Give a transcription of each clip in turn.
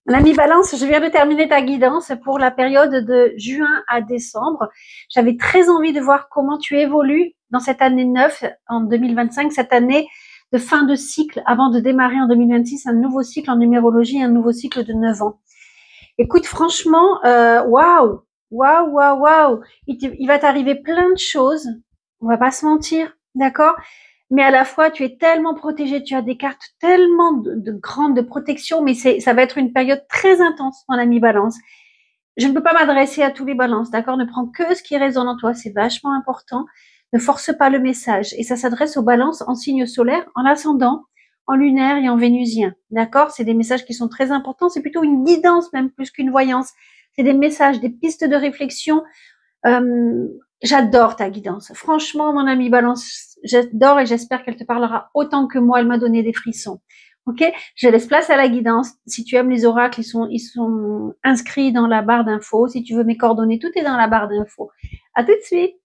L'ami Balance, je viens de terminer ta guidance pour la période de juin à décembre. J'avais très envie de voir comment tu évolues dans cette année 9 en 2025, cette année de fin de cycle avant de démarrer en 2026 un nouveau cycle en numérologie, un nouveau cycle de 9 ans. Écoute, franchement, waouh, waouh, waouh, waouh, il va t'arriver plein de choses. On va pas se mentir, d'accord? Mais à la fois, tu es tellement protégé, tu as des cartes tellement de grandes de protection, mais ça va être une période très intense, mon ami Balance. Je ne peux pas m'adresser à tous les balances, d'accord? Ne prends que ce qui résonne en toi, c'est vachement important. Ne force pas le message. Et ça s'adresse aux balances en signe solaire, en ascendant, en lunaire et en vénusien, d'accord? C'est des messages qui sont très importants. C'est plutôt une guidance, même plus qu'une voyance. C'est des messages, des pistes de réflexion. J'adore ta guidance. Franchement, mon ami Balance, j'adore et j'espère qu'elle te parlera autant que moi. Elle m'a donné des frissons. Ok, je laisse place à la guidance. Si tu aimes les oracles, ils sont inscrits dans la barre d'infos. Si tu veux mes coordonnées, tout est dans la barre d'infos. À tout de suite.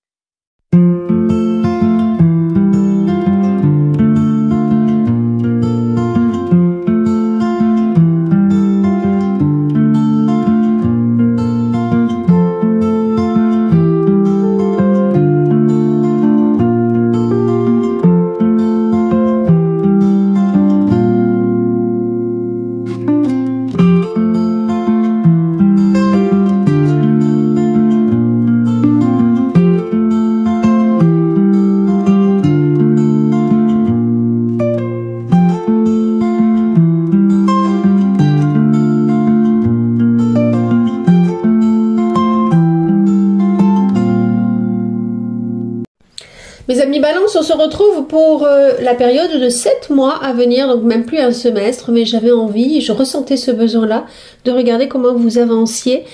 Mes amis Balance, on se retrouve pour la période de 7 mois à venir, donc même plus un semestre, mais j'avais envie, je ressentais ce besoin-là, de regarder comment vous avanciez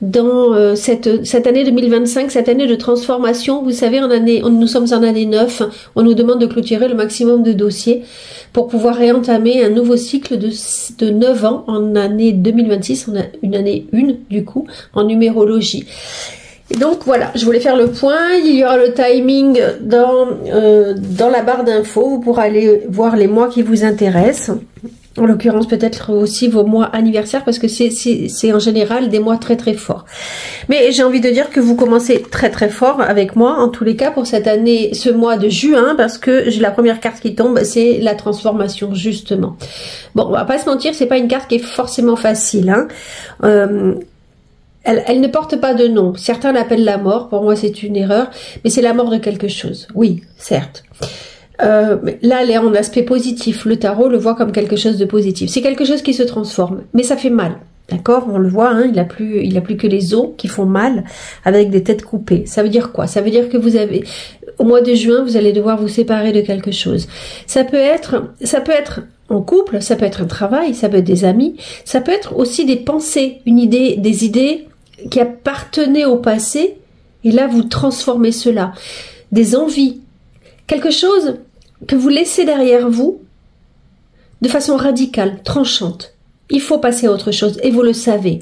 dans cette année 2025, cette année de transformation. Vous savez, nous sommes en année 9, on nous demande de clôturer le maximum de dossiers pour pouvoir réentamer un nouveau cycle de 9 ans en année 2026, on a une année 1 du coup, en numérologie. Et donc voilà, je voulais faire le point, il y aura le timing dans la barre d'infos, vous pourrez aller voir les mois qui vous intéressent, en l'occurrence peut-être aussi vos mois anniversaires, parce que c'est en général des mois très très forts. Mais j'ai envie de dire que vous commencez très très fort avec moi, en tous les cas pour cette année, ce mois de juin, parce que j'ai la première carte qui tombe, c'est la transformation justement. Bon, on va pas se mentir, c'est pas une carte qui est forcément facile, hein. Elle ne porte pas de nom. Certains l'appellent la mort. Pour moi, c'est une erreur. Mais c'est la mort de quelque chose. Oui, certes. Là, elle est en aspect positif. Le tarot le voit comme quelque chose de positif. C'est quelque chose qui se transforme. Mais ça fait mal. D'accord? On le voit, hein, il a plus que les os qui font mal avec des têtes coupées. Ça veut dire quoi? Ça veut dire que au mois de juin, vous allez devoir vous séparer de quelque chose. Ça peut être en couple, ça peut être un travail, ça peut être des amis, ça peut être aussi des pensées, des idées qui appartenaient au passé, et là vous transformez cela, des envies, quelque chose que vous laissez derrière vous de façon radicale, tranchante. Il faut passer à autre chose, et vous le savez.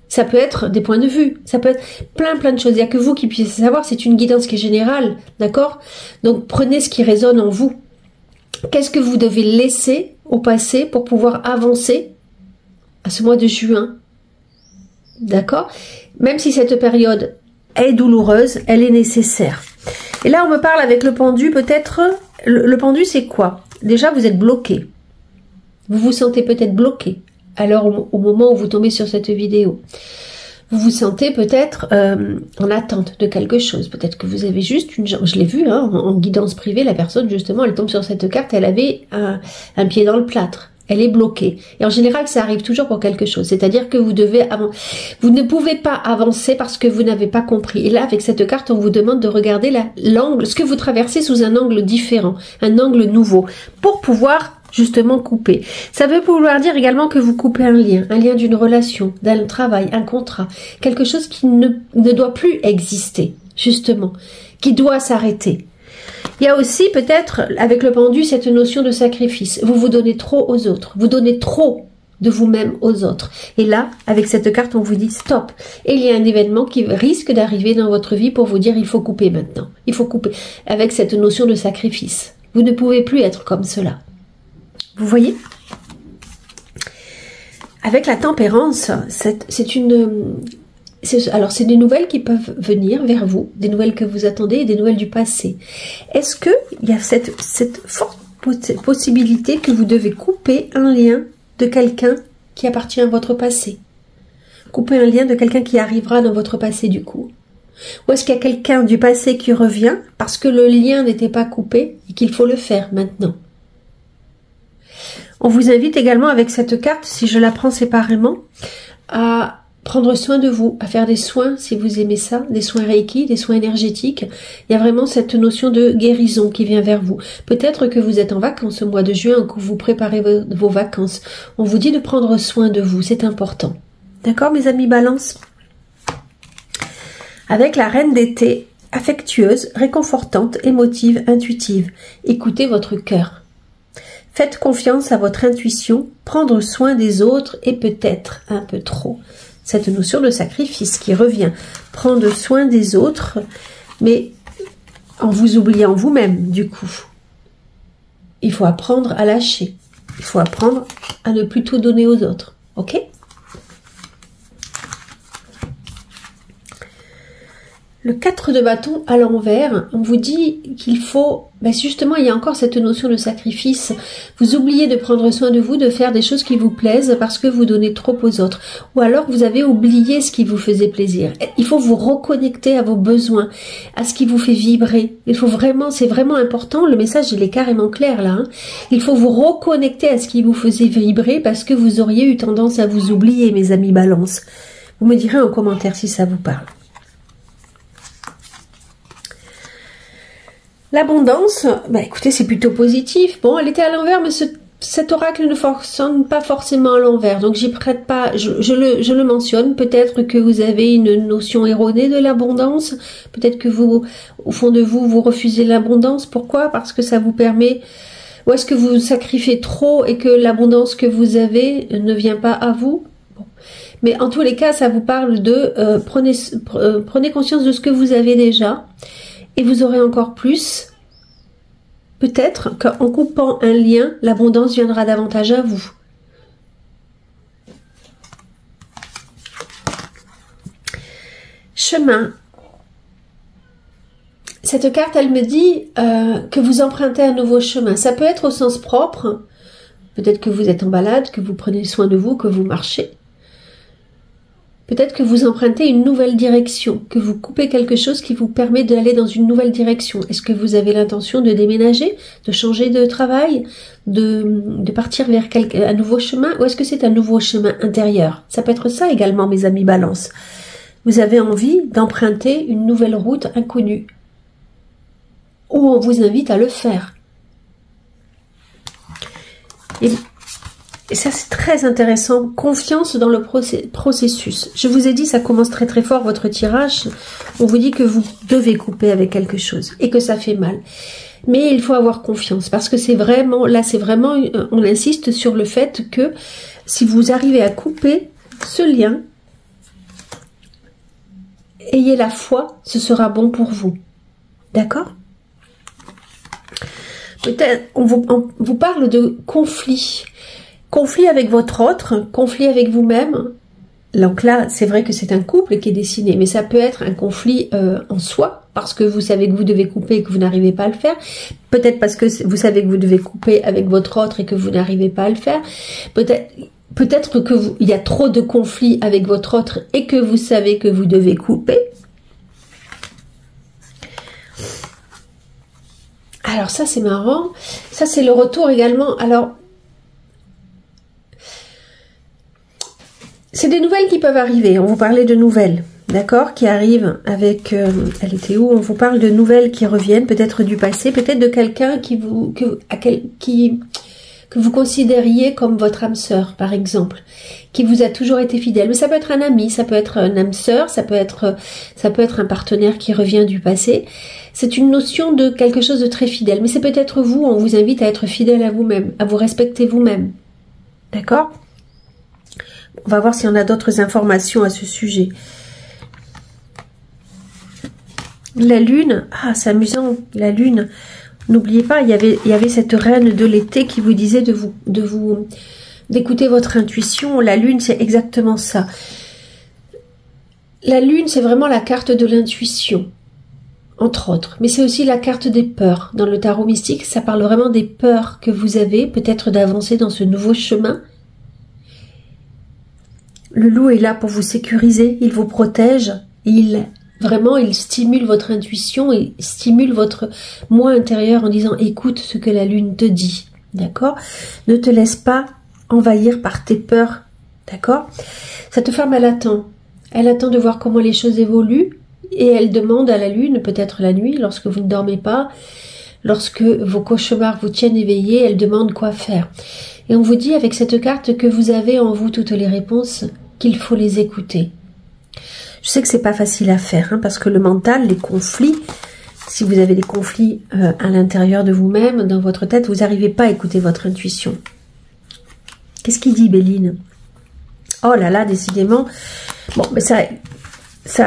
Ça peut être des points de vue, ça peut être plein de choses. Il n'y a que vous qui puissiez savoir, c'est une guidance qui est générale, d'accord? Donc prenez ce qui résonne en vous. Qu'est-ce que vous devez laisser au passé pour pouvoir avancer à ce mois de juin? D'accord? Même si cette période est douloureuse, elle est nécessaire. Et là, on me parle avec le pendu, peut-être. Le pendu, c'est quoi? Déjà, vous êtes bloqué. Vous vous sentez peut-être bloqué. Alors, au moment où vous tombez sur cette vidéo, vous vous sentez peut-être en attente de quelque chose. Peut-être que vous avez juste une jambe. Je l'ai vu, hein, en guidance privée, la personne, justement, elle tombe sur cette carte, elle avait un pied dans le plâtre. Elle est bloquée. Et en général, ça arrive toujours pour quelque chose. C'est-à-dire que vous ne pouvez pas avancer parce que vous n'avez pas compris. Et là, avec cette carte, on vous demande de regarder l'angle, ce que vous traversez sous un angle différent, un angle nouveau, pour pouvoir justement couper. Ça veut pouvoir dire également que vous coupez un lien d'une relation, d'un travail, un contrat, quelque chose qui ne doit plus exister, justement, qui doit s'arrêter. Il y a aussi peut-être, avec le pendu, cette notion de sacrifice. Vous vous donnez trop aux autres, vous donnez trop de vous-même aux autres. Et là, avec cette carte, on vous dit stop. Et il y a un événement qui risque d'arriver dans votre vie pour vous dire il faut couper maintenant. Il faut couper, avec cette notion de sacrifice. Vous ne pouvez plus être comme cela. Vous voyez? Avec la tempérance, alors c'est des nouvelles qui peuvent venir vers vous, des nouvelles que vous attendez et des nouvelles du passé. Est-ce que il y a cette forte possibilité que vous devez couper un lien de quelqu'un qui appartient à votre passé? Couper un lien de quelqu'un qui arrivera dans votre passé du coup? Ou est-ce qu'il y a quelqu'un du passé qui revient parce que le lien n'était pas coupé et qu'il faut le faire maintenant? On vous invite également avec cette carte, si je la prends séparément, à prendre soin de vous, à faire des soins si vous aimez ça, des soins Reiki, des soins énergétiques. Il y a vraiment cette notion de guérison qui vient vers vous. Peut-être que vous êtes en vacances au mois de juin ou que vous préparez vos vacances. On vous dit de prendre soin de vous, c'est important. D'accord mes amis Balance? Avec la reine d'été, affectueuse, réconfortante, émotive, intuitive. Écoutez votre cœur. Faites confiance à votre intuition, prendre soin des autres et peut-être un peu trop. Cette notion de sacrifice qui revient. Prendre soin des autres, mais en vous oubliant vous-même, du coup. Il faut apprendre à lâcher. Il faut apprendre à ne plus tout donner aux autres. Ok ? Le 4 de bâton à l'envers, on vous dit qu'il faut, justement, il y a encore cette notion de sacrifice. Vous oubliez de prendre soin de vous, de faire des choses qui vous plaisent parce que vous donnez trop aux autres. Ou alors vous avez oublié ce qui vous faisait plaisir. Il faut vous reconnecter à vos besoins, à ce qui vous fait vibrer. Il faut vraiment, c'est vraiment important, le message il est carrément clair là. Il faut vous reconnecter à ce qui vous faisait vibrer parce que vous auriez eu tendance à vous oublier, mes amis Balance. Vous me direz en commentaire si ça vous parle. L'abondance, écoutez, c'est plutôt positif. Bon, elle était à l'envers, mais cet oracle ne fonctionne pas forcément à l'envers. Donc, j'y prête pas, je le mentionne. Peut-être que vous avez une notion erronée de l'abondance. Peut-être que vous, au fond de vous, vous refusez l'abondance. Pourquoi? Parce que ça vous permet... Ou est-ce que vous sacrifiez trop et que l'abondance que vous avez ne vient pas à vous? Bon. Mais en tous les cas, ça vous parle de... prenez conscience de ce que vous avez déjà. Et vous aurez encore plus. Peut-être qu'en coupant un lien, l'abondance viendra davantage à vous. Chemin. Cette carte, elle me dit que vous empruntez un nouveau chemin. Ça peut être au sens propre. Peut-être que vous êtes en balade, que vous prenez soin de vous, que vous marchez. Peut-être que vous empruntez une nouvelle direction, que vous coupez quelque chose qui vous permet d'aller dans une nouvelle direction. Est-ce que vous avez l'intention de déménager, de changer de travail, de partir vers un nouveau chemin, ou est-ce que c'est un nouveau chemin intérieur? Ça peut être ça également, mes amis Balance. Vous avez envie d'emprunter une nouvelle route inconnue, ou on vous invite à le faire. Et ça, c'est très intéressant. Confiance dans le processus. Je vous ai dit, ça commence très très fort, votre tirage. On vous dit que vous devez couper avec quelque chose et que ça fait mal. Mais il faut avoir confiance parce que c'est vraiment, là, c'est vraiment, on insiste sur le fait que si vous arrivez à couper ce lien, ayez la foi, ce sera bon pour vous. D'accord ? Peut-être, on vous parle de conflit. Conflit avec votre autre, conflit avec vous-même. Donc là, c'est vrai que c'est un couple qui est dessiné, mais ça peut être un conflit en soi, parce que vous savez que vous devez couper et que vous n'arrivez pas à le faire. Peut-être parce que vous savez que vous devez couper avec votre autre et que vous n'arrivez pas à le faire. Peut-être que il y a trop de conflits avec votre autre et que vous savez que vous devez couper. Alors ça, c'est marrant. Ça, c'est le retour également. Alors, c'est des nouvelles qui peuvent arriver. On vous parlait de nouvelles, d'accord, qui arrivent avec... elle était où? On vous parle de nouvelles qui reviennent, peut-être du passé, peut-être de quelqu'un que vous considériez comme votre âme sœur, par exemple, qui vous a toujours été fidèle. Mais ça peut être un ami, ça peut être un âme sœur, ça peut être un partenaire qui revient du passé. C'est une notion de quelque chose de très fidèle. Mais c'est peut-être vous, on vous invite à être fidèle à vous-même, à vous respecter vous-même. D'accord ? On va voir s'il y en a d'autres informations à ce sujet. La lune, c'est amusant, la lune. N'oubliez pas, il y avait cette reine de l'été qui vous disait de vous d'écouter votre intuition. La lune, c'est exactement ça. La lune, c'est vraiment la carte de l'intuition, entre autres. Mais c'est aussi la carte des peurs. Dans le tarot mystique, ça parle vraiment des peurs que vous avez, peut-être d'avancer dans ce nouveau chemin. Le loup est là pour vous sécuriser, il vous protège, il stimule votre intuition, il stimule votre moi intérieur en disant écoute ce que la lune te dit, d'accord? Ne te laisse pas envahir par tes peurs, d'accord? Cette femme, elle attend de voir comment les choses évoluent et elle demande à la lune, peut-être la nuit, lorsque vous ne dormez pas, lorsque vos cauchemars vous tiennent éveillés, elle demande quoi faire. Et on vous dit avec cette carte que vous avez en vous toutes les réponses, qu'il faut les écouter. Je sais que c'est pas facile à faire, hein, parce que le mental, les conflits, si vous avez des conflits à l'intérieur de vous-même, dans votre tête, vous n'arrivez pas à écouter votre intuition. Qu'est-ce qu'il dit, Béline? Oh là là, décidément. Bon, mais ça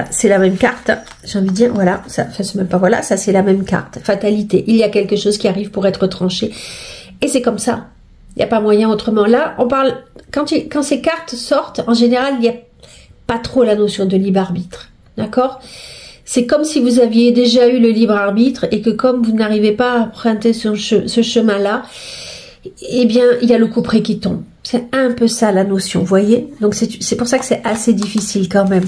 c'est la même carte. J'ai envie de dire, voilà, ça c'est même pas voilà, ça c'est la même carte. Fatalité. Il y a quelque chose qui arrive pour être tranché. Et c'est comme ça. Il n'y a pas moyen autrement. Là, on parle, quand ces cartes sortent, en général, il n'y a pas trop la notion de libre arbitre. D'accord? C'est comme si vous aviez déjà eu le libre arbitre et que comme vous n'arrivez pas à emprunter ce chemin-là, eh bien, il y a le couperet qui tombe. C'est un peu ça la notion, vous voyez? Donc c'est pour ça que c'est assez difficile quand même.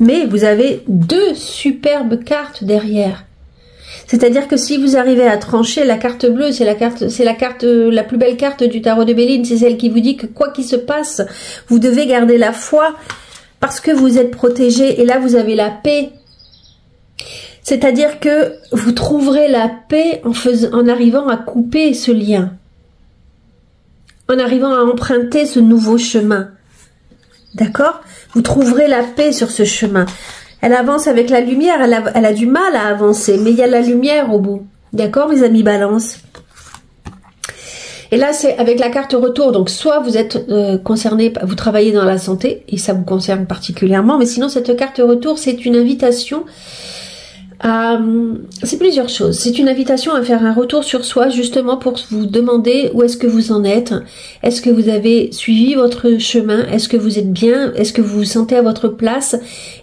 Mais vous avez deux superbes cartes derrière. C'est-à-dire que si vous arrivez à trancher, la carte bleue, c'est la plus belle carte du tarot de Béline, c'est celle qui vous dit que quoi qu'il se passe, vous devez garder la foi parce que vous êtes protégé et là vous avez la paix. C'est-à-dire que vous trouverez la paix en arrivant à couper ce lien, en arrivant à emprunter ce nouveau chemin. D'accord? Vous trouverez la paix sur ce chemin. Elle avance avec la lumière, elle a du mal à avancer, mais il y a la lumière au bout. D'accord, mes amis Balance? Et là, c'est avec la carte retour. Donc, soit vous êtes concerné, vous travaillez dans la santé, et ça vous concerne particulièrement, mais sinon, cette carte retour, c'est une invitation à... C'est plusieurs choses. C'est une invitation à faire un retour sur soi, justement pour vous demander où est-ce que vous en êtes. Est-ce que vous avez suivi votre chemin? Est-ce que vous êtes bien? Est-ce que vous vous sentez à votre place?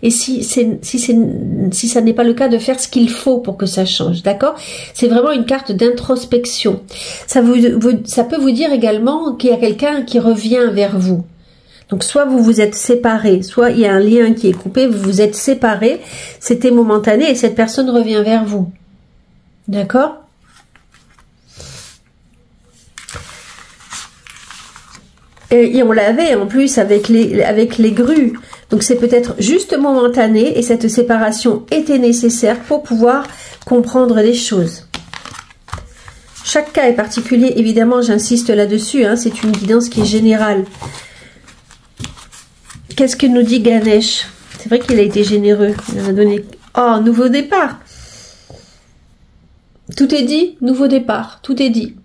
Et si ça n'est pas le cas, de faire ce qu'il faut pour que ça change, d'accord? C'est vraiment une carte d'introspection. Ça peut vous dire également qu'il y a quelqu'un qui revient vers vous. Donc, soit vous vous êtes séparés, soit il y a un lien qui est coupé, vous vous êtes séparés, c'était momentané et cette personne revient vers vous. D'accord? Et on l'avait en plus avec les grues. Donc, c'est peut-être juste momentané et cette séparation était nécessaire pour pouvoir comprendre les choses. Chaque cas est particulier, évidemment, j'insiste là-dessus, hein, c'est une guidance qui est générale. Qu'est-ce que nous dit Ganesh? C'est vrai qu'il a été généreux. Il en a donné... Oh, nouveau départ. Tout est dit, nouveau départ. Tout est dit.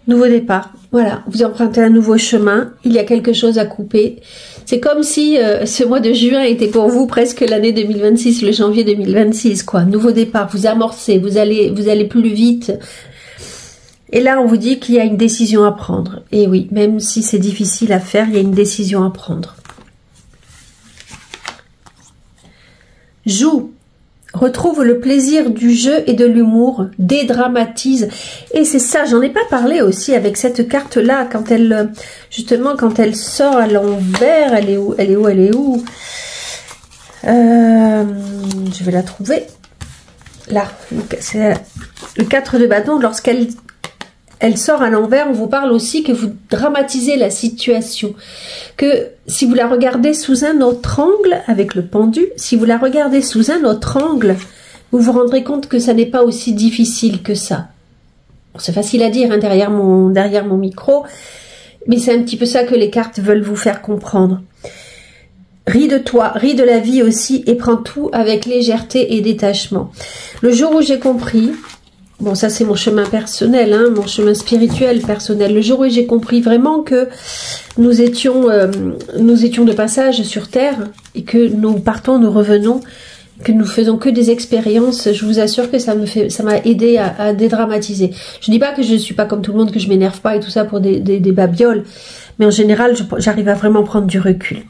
Nouveau départ. Voilà, vous empruntez un nouveau chemin. Il y a quelque chose à couper. C'est comme si ce mois de juin était pour vous presque l'année 2026, le janvier 2026, quoi. Nouveau départ, vous amorcez, vous allez plus vite. Et là, on vous dit qu'il y a une décision à prendre. Et oui, même si c'est difficile à faire, il y a une décision à prendre. Joue. Retrouve le plaisir du jeu et de l'humour. Dédramatise. Et c'est ça, j'en ai pas parlé aussi avec cette carte-là. Quand elle, justement, quand elle sort à l'envers, elle est où? Elle est où? Elle est où? Je vais la trouver. Là. C'est le 4 de bâton. Lorsqu'elle sort à l'envers, on vous parle aussi que vous dramatisez la situation. Que si vous la regardez sous un autre angle, avec le pendu, si vous la regardez sous un autre angle, vous vous rendrez compte que ça n'est pas aussi difficile que ça. Bon, c'est facile à dire hein, derrière mon micro, mais c'est un petit peu ça que les cartes veulent vous faire comprendre. Ris de toi, ris de la vie aussi, et prends tout avec légèreté et détachement. Le jour où j'ai compris... Bon, ça c'est mon chemin personnel, hein, mon chemin spirituel personnel. Le jour où j'ai compris vraiment que nous étions de passage sur Terre et que nous partons, nous revenons, que nous faisons que des expériences, je vous assure que ça m'a aidé à dédramatiser. Je dis pas que je suis pas comme tout le monde, que je m'énerve pas et tout ça pour des babioles, mais en général, j'arrive à vraiment prendre du recul.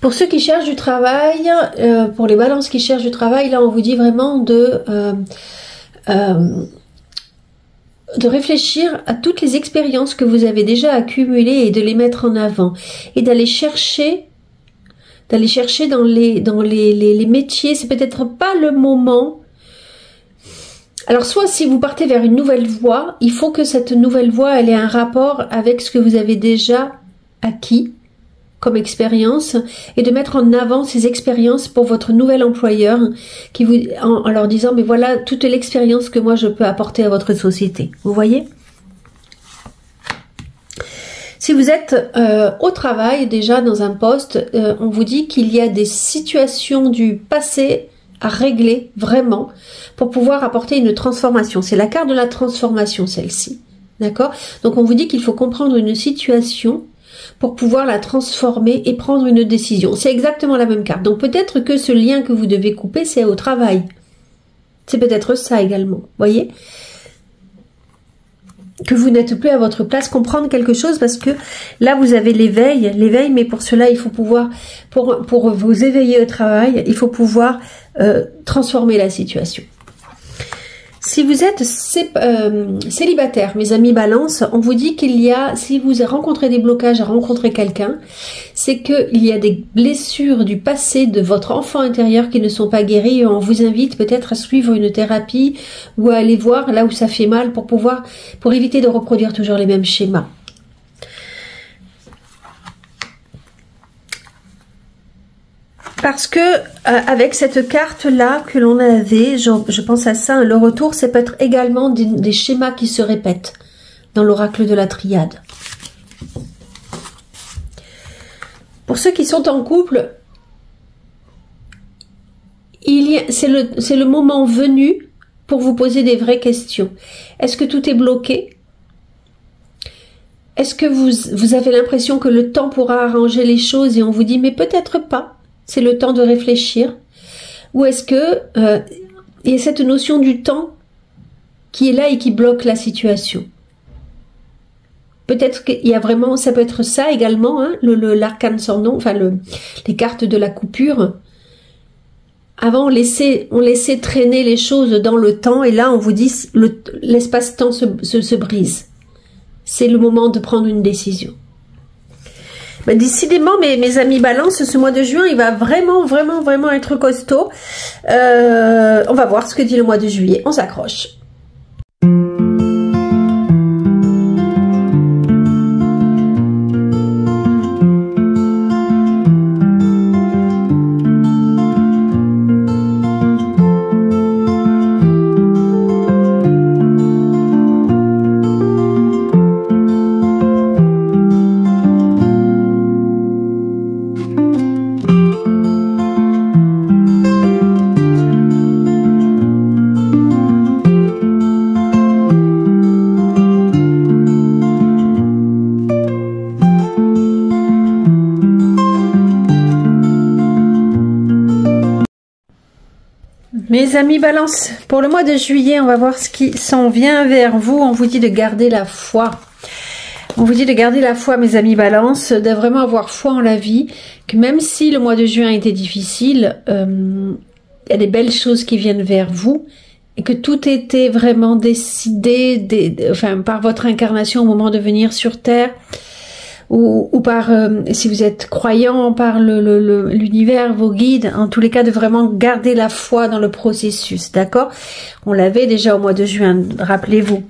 Pour ceux qui cherchent du travail, pour les balances qui cherchent du travail, là on vous dit vraiment de réfléchir à toutes les expériences que vous avez déjà accumulées et de les mettre en avant et d'aller chercher dans les métiers. C'est peut-être pas le moment. Alors soit si vous partez vers une nouvelle voie, il faut que cette nouvelle voie elle ait un rapport avec ce que vous avez déjà acquis comme expérience et de mettre en avant ces expériences pour votre nouvel employeur en leur disant mais voilà toute l'expérience que moi je peux apporter à votre société. Vous voyez? Si vous êtes au travail déjà dans un poste, on vous dit qu'il y a des situations du passé à régler vraiment pour pouvoir apporter une transformation. C'est la carte de la transformation celle-ci. D'accord? Donc on vous dit qu'il faut comprendre une situation pour pouvoir la transformer et prendre une décision. C'est exactement la même carte. Donc peut-être que ce lien que vous devez couper, c'est au travail. C'est peut-être ça également. Voyez? Que vous n'êtes plus à votre place, comprendre quelque chose parce que là vous avez l'éveil, mais pour cela il faut pouvoir, pour vous éveiller au travail, il faut pouvoir transformer la situation. Si vous êtes célibataire, mes amis Balance, on vous dit qu'il y a, si vous rencontrez des blocages à rencontrer quelqu'un, c'est qu'il y a des blessures du passé de votre enfant intérieur qui ne sont pas guéries et on vous invite peut-être à suivre une thérapie ou à aller voir là où ça fait mal pour éviter de reproduire toujours les mêmes schémas. Parce que avec cette carte-là que l'on avait, je pense à ça, le retour, c'est peut-être également des schémas qui se répètent dans l'oracle de la triade. Pour ceux qui sont en couple, c'est le moment venu pour vous poser des vraies questions. Est-ce que tout est bloqué? Est-ce que vous avez l'impression que le temps pourra arranger les choses et on vous dit mais peut-être pas? C'est le temps de réfléchir. Ou est-ce que il y a cette notion du temps qui est là et qui bloque la situation? Peut-être qu'il y a vraiment, ça peut être ça également, hein, l'arcane sans nom, enfin les cartes de la coupure. Avant, on laissait traîner les choses dans le temps et là, on vous dit l'espace-temps se brise. C'est le moment de prendre une décision. Ben, décidément, mes amis Balance, ce mois de juin, il va vraiment, vraiment, vraiment être costaud. On va voir ce que dit le mois de juillet. On s'accroche. Mes amis Balance, pour le mois de juillet, on va voir ce qui s'en vient vers vous. On vous dit de garder la foi. On vous dit de garder la foi, mes amis Balance, de vraiment avoir foi en la vie, que même si le mois de juin était difficile, il y a des belles choses qui viennent vers vous, et que tout était vraiment décidé par votre incarnation au moment de venir sur Terre, ou par, si vous êtes croyant, par l'univers, vos guides, en tous les cas de vraiment garder la foi dans le processus, d'accord? On l'avait déjà au mois de juin, rappelez-vous.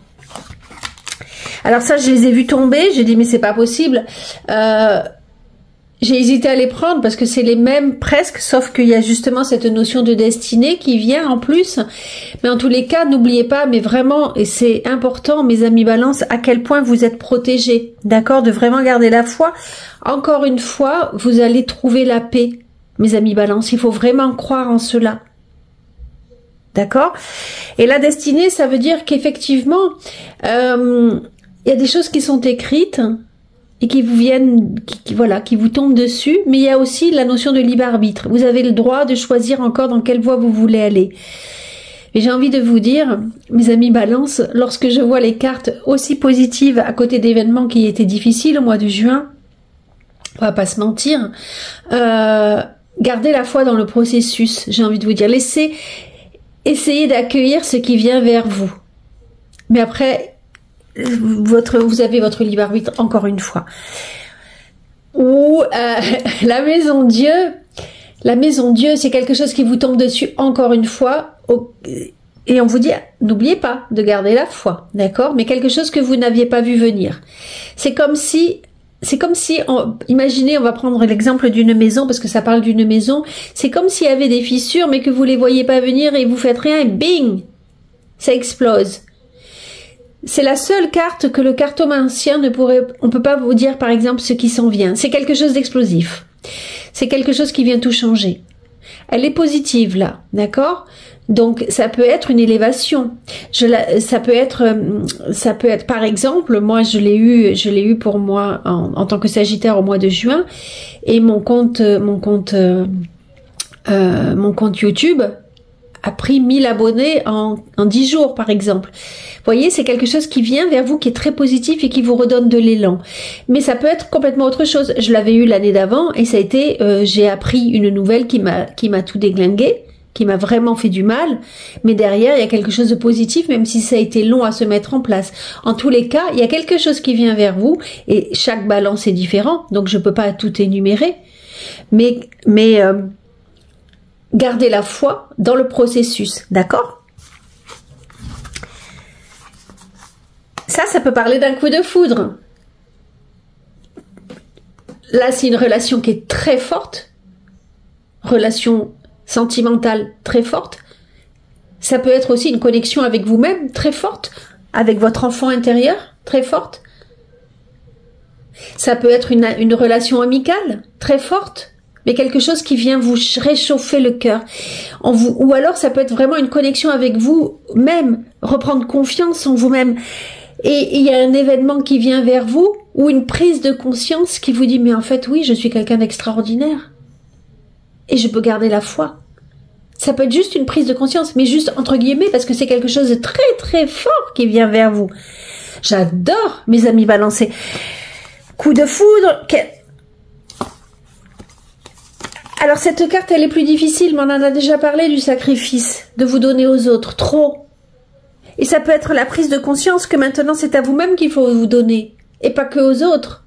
Alors ça, je les ai vus tomber, j'ai dit mais c'est pas possible. J'ai hésité à les prendre parce que c'est les mêmes presque, sauf qu'il y a justement cette notion de destinée qui vient en plus. Mais en tous les cas, n'oubliez pas, mais vraiment, et c'est important, mes amis Balance, à quel point vous êtes protégés, d'accord, de vraiment garder la foi. Encore une fois, vous allez trouver la paix, mes amis Balance. Il faut vraiment croire en cela. D'accord? Et la destinée, ça veut dire qu'effectivement, il y a des choses qui sont écrites et qui vous viennent, voilà, qui vous tombent dessus, mais il y a aussi la notion de libre arbitre. Vous avez le droit de choisir encore dans quelle voie vous voulez aller. Et j'ai envie de vous dire, mes amis Balance, lorsque je vois les cartes aussi positives à côté d'événements qui étaient difficiles au mois de juin, on va pas se mentir, gardez la foi dans le processus, j'ai envie de vous dire. Essayez d'accueillir ce qui vient vers vous. Mais après, vous avez votre libre arbitre encore une fois. Ou la maison Dieu, c'est quelque chose qui vous tombe dessus encore une fois. Et on vous dit, n'oubliez pas de garder la foi, d'accord? Mais quelque chose que vous n'aviez pas vu venir. C'est comme si, imaginez, on va prendre l'exemple d'une maison, parce que ça parle d'une maison. C'est comme s'il y avait des fissures, mais que vous les voyez pas venir et vous faites rien et bing! Ça explose. C'est la seule carte que le cartomancien on peut pas vous dire, par exemple, ce qui s'en vient. C'est quelque chose d'explosif. C'est quelque chose qui vient tout changer. Elle est positive, là, d'accord? Donc, ça peut être une élévation. Ça peut être, par exemple, moi, je l'ai eu pour moi en tant que Sagittaire au mois de juin, et mon compte YouTube a pris 1000 abonnés en 10 jours, par exemple. Vous voyez, c'est quelque chose qui vient vers vous, qui est très positif et qui vous redonne de l'élan. Mais ça peut être complètement autre chose. Je l'avais eu l'année d'avant et ça a été, j'ai appris une nouvelle qui m'a tout déglingué, qui m'a vraiment fait du mal. Mais derrière, il y a quelque chose de positif, même si ça a été long à se mettre en place. En tous les cas, il y a quelque chose qui vient vers vous et chaque balance est différent, donc je peux pas tout énumérer. Mais gardez la foi dans le processus, d'accord? Ça peut parler d'un coup de foudre. Là, c'est une relation qui est très forte, relation sentimentale très forte. Ça peut être aussi une connexion avec vous-même très forte, avec votre enfant intérieur très forte. Ça peut être une relation amicale très forte, mais quelque chose qui vient vous réchauffer le cœur. Ou alors ça peut être vraiment une connexion avec vous-même, reprendre confiance en vous-même. Et il y a un événement qui vient vers vous, ou une prise de conscience qui vous dit, mais en fait, oui, je suis quelqu'un d'extraordinaire. Et je peux garder la foi. Ça peut être juste une prise de conscience, mais juste entre guillemets, parce que c'est quelque chose de très très fort qui vient vers vous. J'adore, mes amis balancés. Coup de foudre. Alors cette carte, elle est plus difficile, mais on en a déjà parlé du sacrifice, de vous donner aux autres, trop. Et ça peut être la prise de conscience que maintenant c'est à vous-même qu'il faut vous donner, et pas que aux autres.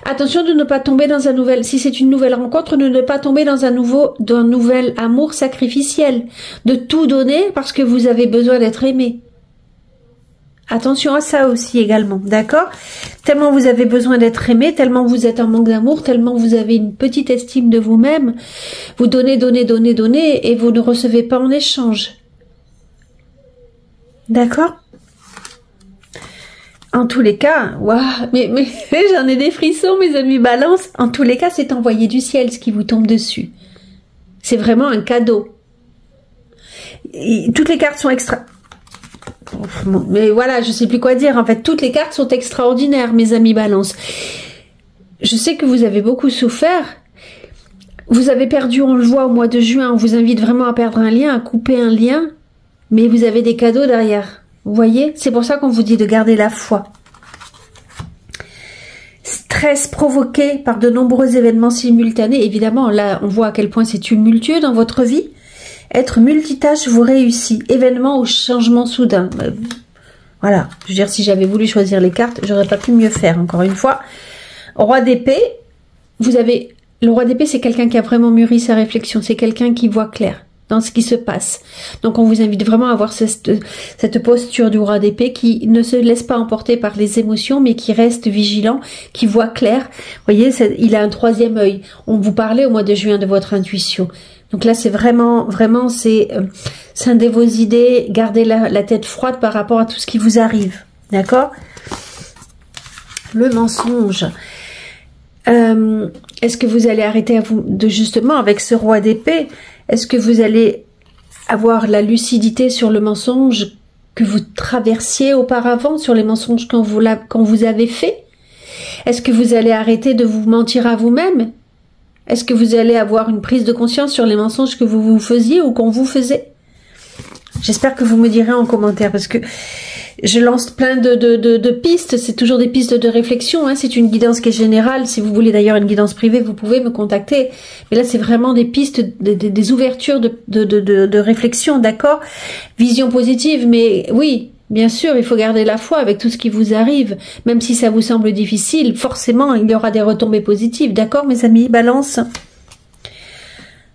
Attention de ne pas tomber dans si c'est une nouvelle rencontre, de ne pas tomber dans un nouvel amour sacrificiel, de tout donner parce que vous avez besoin d'être aimé. Attention à ça aussi également, d'accord? Tellement vous avez besoin d'être aimé, tellement vous êtes en manque d'amour, tellement vous avez une petite estime de vous-même, vous donnez, et vous ne recevez pas en échange. D'accord? En tous les cas, waouh, mais j'en ai des frissons, mes amis balance. En tous les cas, c'est envoyé du ciel ce qui vous tombe dessus. C'est vraiment un cadeau. Toutes les cartes sont mais voilà, je sais plus quoi dire. En fait, toutes les cartes sont extraordinaires, mes amis balance. Je sais que vous avez beaucoup souffert. Vous avez perdu, on le voit au mois de juin. On vous invite vraiment à perdre un lien, à couper un lien. Mais vous avez des cadeaux derrière. Vous voyez? C'est pour ça qu'on vous dit de garder la foi. Stress provoqué par de nombreux événements simultanés. Évidemment, là, on voit à quel point c'est tumultueux dans votre vie. Être multitâche vous réussit. Événement ou changement soudain. Voilà. Je veux dire, si j'avais voulu choisir les cartes, j'aurais pas pu mieux faire, encore une fois. Roi d'épée, le roi d'épée, c'est quelqu'un qui a vraiment mûri sa réflexion. C'est quelqu'un qui voit clair dans ce qui se passe. Donc on vous invite vraiment à avoir cette posture du roi d'épée qui ne se laisse pas emporter par les émotions, mais qui reste vigilant, qui voit clair. Vous voyez, il a un troisième œil. On vous parlait au mois de juin de votre intuition. Donc là, c'est vraiment, scindez vos idées, gardez la tête froide par rapport à tout ce qui vous arrive. D'accord? Le mensonge. Est-ce que vous allez arrêter justement avec ce roi d'épée? Est-ce que vous allez avoir la lucidité sur le mensonge que vous traversiez auparavant, sur les mensonges qu'on vous avez fait? Est-ce que vous allez arrêter de vous mentir à vous-même? Est-ce que vous allez avoir une prise de conscience sur les mensonges que vous vous faisiez ou qu'on vous faisait? J'espère que vous me direz en commentaire, parce que je lance plein de pistes. C'est toujours des pistes de réflexion, hein. C'est une guidance qui est générale. Si vous voulez d'ailleurs une guidance privée, vous pouvez me contacter. Mais là, c'est vraiment des pistes, des ouvertures de réflexion, d'accord? Vision positive, mais oui, bien sûr, il faut garder la foi avec tout ce qui vous arrive. Même si ça vous semble difficile, forcément, il y aura des retombées positives, d'accord, mes amis? Balance.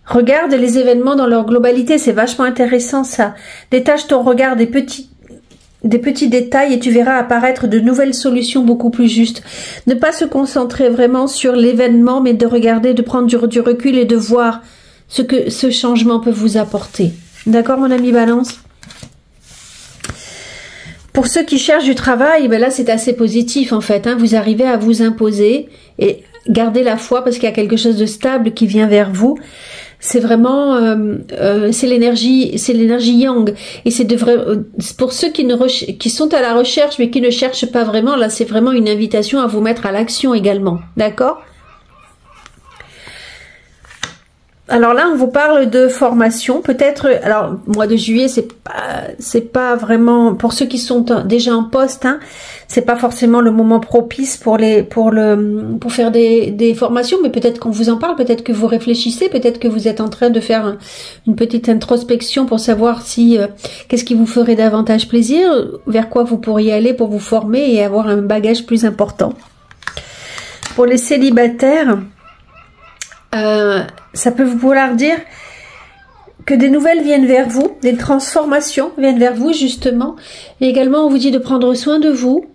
Regarde les événements dans leur globalité, c'est vachement intéressant ça. Détache ton regard des petits détails et tu verras apparaître de nouvelles solutions beaucoup plus justes. Ne pas se concentrer vraiment sur l'événement, mais de regarder, de prendre du recul et de voir ce que ce changement peut vous apporter. D'accord, mon ami Balance? Pour ceux qui cherchent du travail, ben là c'est assez positif en fait, hein. Vous arrivez à vous imposer et gardez la foi parce qu'il y a quelque chose de stable qui vient vers vous. C'est vraiment, c'est l'énergie yang, et c'est de vrai, pour ceux qui sont à la recherche mais qui ne cherchent pas vraiment, là c'est vraiment une invitation à vous mettre à l'action également, d'accord? Alors là, on vous parle de formation, peut-être. Alors, mois de juillet, c'est pas vraiment pour ceux qui sont déjà en poste, hein, c'est pas forcément le moment propice pour faire des formations, mais peut-être qu'on vous en parle, peut-être que vous réfléchissez, peut-être que vous êtes en train de faire une petite introspection pour savoir si qu'est-ce qui vous ferait davantage plaisir, vers quoi vous pourriez aller pour vous former et avoir un bagage plus important. Pour les célibataires, ça peut vouloir dire que des nouvelles viennent vers vous, des transformations viennent vers vous justement. Et également, on vous dit de prendre soin de vous,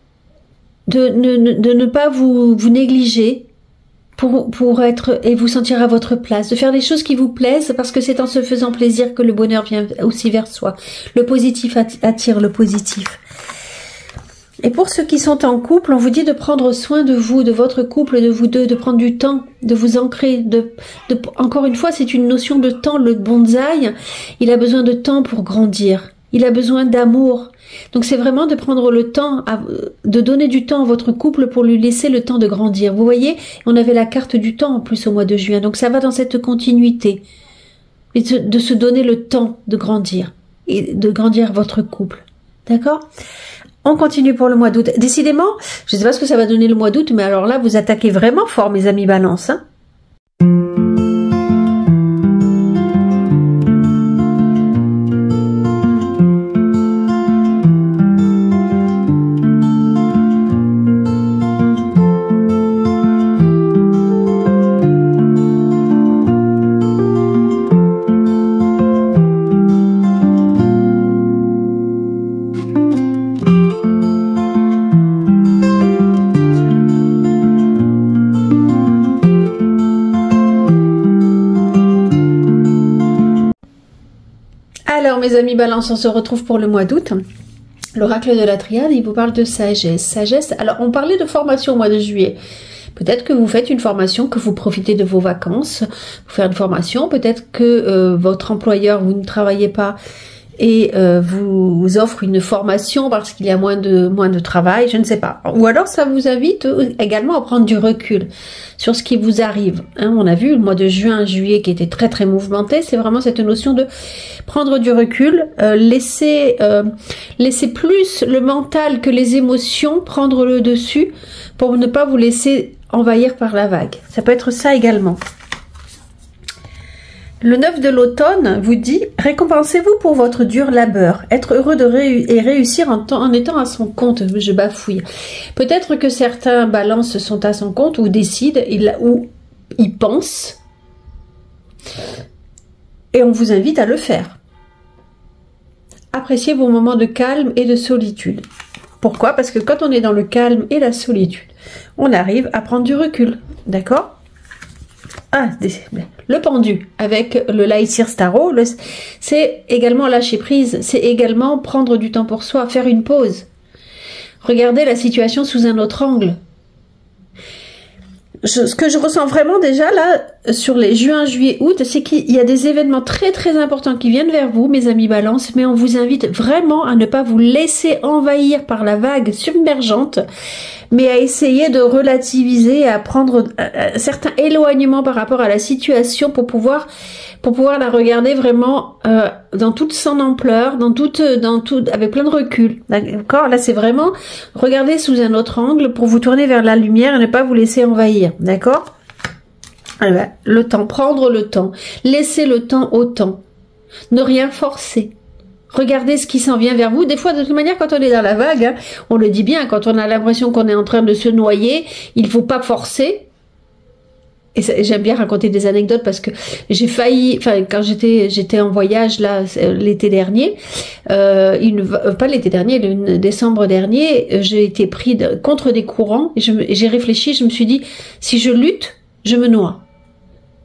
de ne pas vous négliger pour être et vous sentir à votre place, de faire des choses qui vous plaisent parce que c'est en se faisant plaisir que le bonheur vient aussi vers soi. Le positif attire le positif. Et pour ceux qui sont en couple, on vous dit de prendre soin de vous, de votre couple, de vous deux, de prendre du temps, de vous ancrer. Encore une fois, c'est une notion de temps. Le bonsaï, il a besoin de temps pour grandir. Il a besoin d'amour. Donc c'est vraiment de prendre le temps, de donner du temps à votre couple pour lui laisser le temps de grandir. Vous voyez, on avait la carte du temps en plus au mois de juin. Donc ça va dans cette continuité. Et de se donner le temps de grandir. Et de grandir votre couple. D'accord ? On continue pour le mois d'août. Décidément, je ne sais pas ce que ça va donner le mois d'août, mais alors là, vous attaquez vraiment fort, mes amis Balance, hein. Alors mes amis Balance, on se retrouve pour le mois d'août. L'oracle de la triade, il vous parle de sagesse. Sagesse, alors on parlait de formation au mois de juillet. Peut-être que vous faites une formation, que vous profitez de vos vacances pour faire une formation. Peut-être que votre employeur, vous ne travaillez pas et vous offre une formation parce qu'il y a moins de travail, je ne sais pas. Ou alors ça vous invite également à prendre du recul sur ce qui vous arrive. Hein, on a vu le mois de juin, juillet qui était très très mouvementé, c'est vraiment cette notion de prendre du recul, laisser plus le mental que les émotions prendre le dessus pour ne pas vous laisser envahir par la vague. Ça peut être ça également. Le 9 de l'automne vous dit « Récompensez-vous pour votre dur labeur, être heureux et réussir en étant à son compte. » Je bafouille. Peut-être que certains balances sont à son compte ou décident ou ils pensent et on vous invite à le faire. Appréciez vos moments de calme et de solitude. Pourquoi? Parce que quand on est dans le calme et la solitude, on arrive à prendre du recul. D'accord? Ah, le pendu avec le Lightyear Starro, c'est également lâcher prise, c'est également prendre du temps pour soi, faire une pause, regarder la situation sous un autre angle. ce que je ressens vraiment déjà là, sur les juin, juillet, août, c'est qu'il y a des événements très très importants qui viennent vers vous, mes amis Balance, mais on vous invite vraiment à ne pas vous laisser envahir par la vague submergente, mais à essayer de relativiser, à prendre certains éloignements par rapport à la situation pour pouvoir la regarder vraiment dans toute son ampleur, dans toute, avec plein de recul. D'accord? Là, c'est vraiment regarder sous un autre angle pour vous tourner vers la lumière et ne pas vous laisser envahir. D'accord? Le temps, prendre le temps, laisser le temps au temps, ne rien forcer. Regardez ce qui s'en vient vers vous. Des fois, de toute manière, quand on est dans la vague, hein, on le dit bien, quand on a l'impression qu'on est en train de se noyer, il faut pas forcer. Et j'aime bien raconter des anecdotes parce que j'ai failli, enfin quand j'étais en voyage là l'été dernier, pas l'été dernier, le décembre dernier, j'ai été pris contre des courants et j'ai réfléchi, je me suis dit si je lutte, je me noie.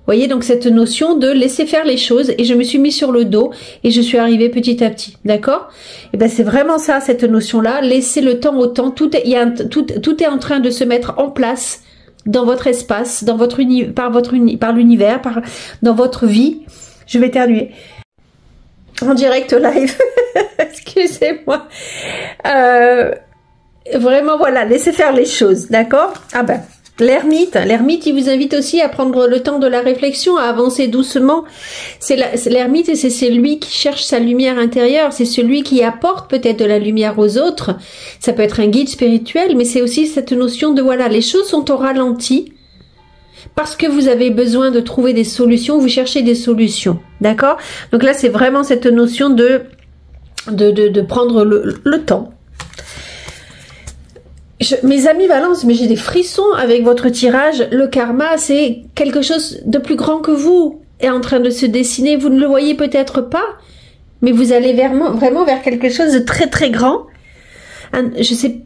Vous voyez donc cette notion de laisser faire les choses et je me suis mis sur le dos et je suis arrivée petit à petit, d'accord? Et ben c'est vraiment ça cette notion là, laisser le temps au temps, tout est en train de se mettre en place. Dans votre espace, dans votre par l'univers, dans votre vie. Je vais éternuer. En direct live. Excusez-moi. Vraiment, voilà, laissez faire les choses, d'accord? Ah ben, l'ermite, il vous invite aussi à prendre le temps de la réflexion, à avancer doucement. C'est l'ermite et c'est celui qui cherche sa lumière intérieure, c'est celui qui apporte peut-être de la lumière aux autres. Ça peut être un guide spirituel, mais c'est aussi cette notion de voilà, les choses sont au ralenti parce que vous avez besoin de trouver des solutions, vous cherchez des solutions, d'accord? Donc là, c'est vraiment cette notion de prendre le temps. Mes amis Balance, mais j'ai des frissons avec votre tirage. Le karma, c'est quelque chose de plus grand que vous est en train de se dessiner. Vous ne le voyez peut-être pas, mais vous allez vraiment vers quelque chose de très très grand. Je sais,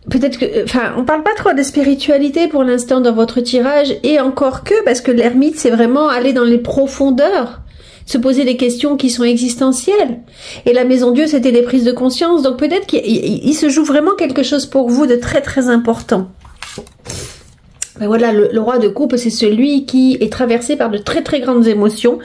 peut-être que, enfin, on parle pas trop de spiritualité pour l'instant dans votre tirage, et encore que, parce que l'ermite, c'est vraiment aller dans les profondeurs. Se poser des questions qui sont existentielles. Et la maison Dieu, c'était des prises de conscience. Donc peut-être qu'il se joue vraiment quelque chose pour vous de très très important. Ben voilà, le roi de coupe, c'est celui qui est traversé par de très très grandes émotions.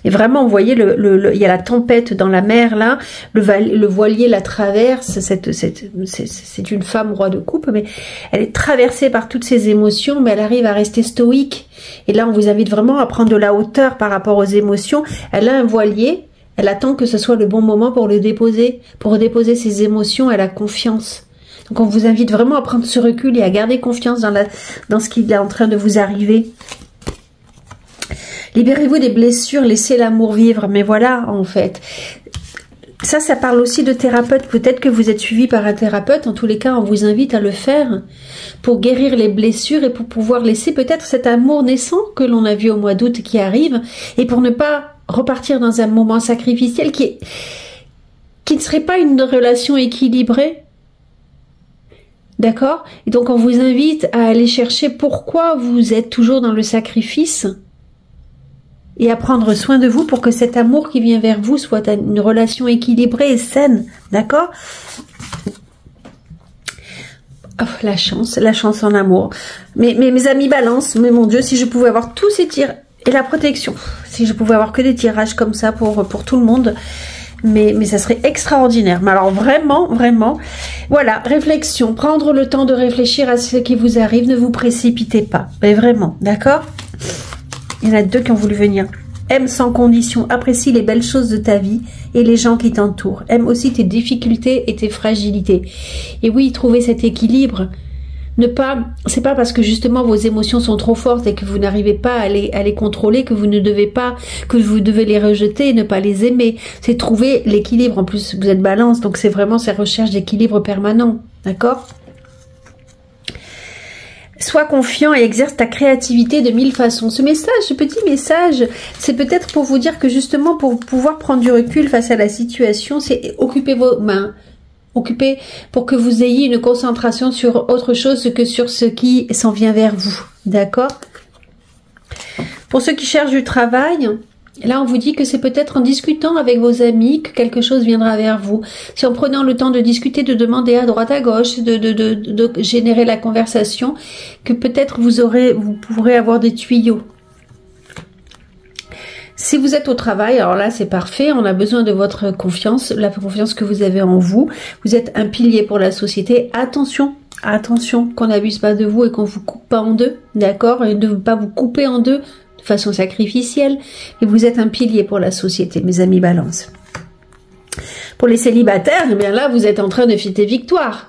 Et vraiment, vous voyez, il y a la tempête dans la mer là, le voilier la traverse. C'est une femme roi de coupe, mais elle est traversée par toutes ces émotions, mais elle arrive à rester stoïque. Et là, on vous invite vraiment à prendre de la hauteur par rapport aux émotions. Elle a un voilier, elle attend que ce soit le bon moment pour le déposer, pour déposer ses émotions. Elle a confiance. Donc on vous invite vraiment à prendre ce recul et à garder confiance dans ce qui est en train de vous arriver. Libérez-vous des blessures, laissez l'amour vivre. Mais voilà, en fait, ça parle aussi de thérapeute. Peut-être que vous êtes suivi par un thérapeute. En tous les cas, on vous invite à le faire pour guérir les blessures et pour pouvoir laisser peut-être cet amour naissant que l'on a vu au mois d'août qui arrive, et pour ne pas repartir dans un moment sacrificiel qui ne serait pas une relation équilibrée. D'accord? Et donc on vous invite à aller chercher pourquoi vous êtes toujours dans le sacrifice et à prendre soin de vous pour que cet amour qui vient vers vous soit une relation équilibrée et saine. D'accord? Oh, la chance en amour. Mais mes amis Balance, mais mon Dieu, si je pouvais avoir tous ces tirs et la protection, si je pouvais avoir que des tirages comme ça pour tout le monde, mais ça serait extraordinaire. Mais alors vraiment, vraiment, voilà, réflexion, prendre le temps de réfléchir à ce qui vous arrive, ne vous précipitez pas, mais vraiment, d'accord? Il y en a deux qui ont voulu venir. Aime sans condition, apprécie les belles choses de ta vie et les gens qui t'entourent. Aime aussi tes difficultés et tes fragilités. Et oui, trouver cet équilibre. C'est pas parce que justement vos émotions sont trop fortes et que vous n'arrivez pas à les contrôler que vous devez les rejeter et ne pas les aimer. C'est trouver l'équilibre. En plus, vous êtes Balance, donc c'est vraiment cette recherche d'équilibre permanent. D'accord? Sois confiant et exerce ta créativité de 1000 façons. Ce petit message, c'est peut-être pour vous dire que justement, pour pouvoir prendre du recul face à la situation, c'est occuper vos mains. Occupez pour que vous ayez une concentration sur autre chose que sur ce qui s'en vient vers vous. D'accord? Pour ceux qui cherchent du travail, Là, on vous dit que c'est peut-être en discutant avec vos amis que quelque chose viendra vers vous. C'est en prenant le temps de discuter, de demander à droite, à gauche, de générer la conversation, que peut-être vous pourrez avoir des tuyaux. Si vous êtes au travail, alors là, c'est parfait. On a besoin de votre confiance, la confiance que vous avez en vous. Vous êtes un pilier pour la société. Attention. Attention qu'on n'abuse pas de vous et qu'on vous coupe pas en deux, d'accord? Et de ne pas vous couper en deux de façon sacrificielle. Et vous êtes un pilier pour la société, mes amis Balance. Pour les célibataires, eh bien là, vous êtes en train de fêter victoire.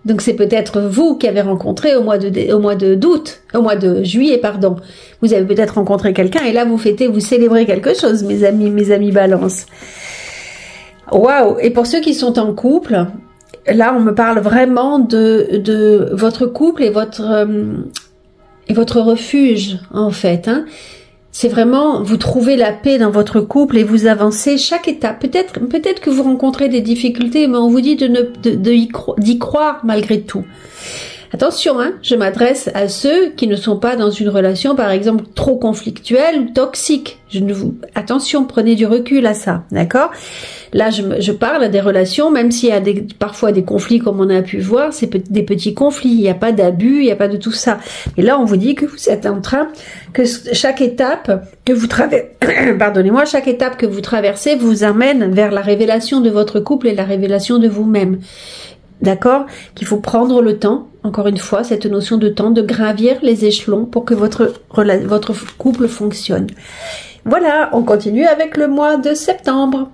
Donc c'est peut-être vous qui avez rencontré au mois de juillet, pardon. Vous avez peut-être rencontré quelqu'un et là vous célébrez quelque chose, mes amis Balance. Waouh! Et pour ceux qui sont en couple, là, on me parle vraiment de votre couple et votre refuge, en fait. Hein. C'est vraiment, vous trouvez la paix dans votre couple et vous avancez chaque étape. Peut-être que vous rencontrez des difficultés, mais on vous dit d'y croire malgré tout. Attention, hein, je m'adresse à ceux qui ne sont pas dans une relation, par exemple, trop conflictuelle ou toxique. Attention, prenez du recul à ça, d'accord? Là, je parle à des relations, même s'il y a parfois des conflits, comme on a pu voir, c'est des petits conflits, il n'y a pas d'abus, il n'y a pas de tout ça. Et là, on vous dit que vous êtes en train, que chaque étape que vous chaque étape que vous traversez vous amène vers la révélation de votre couple et la révélation de vous-même. D'accord? Qu'il faut prendre le temps, encore une fois, cette notion de temps, de gravir les échelons pour que votre couple fonctionne. Voilà, on continue avec le mois de septembre.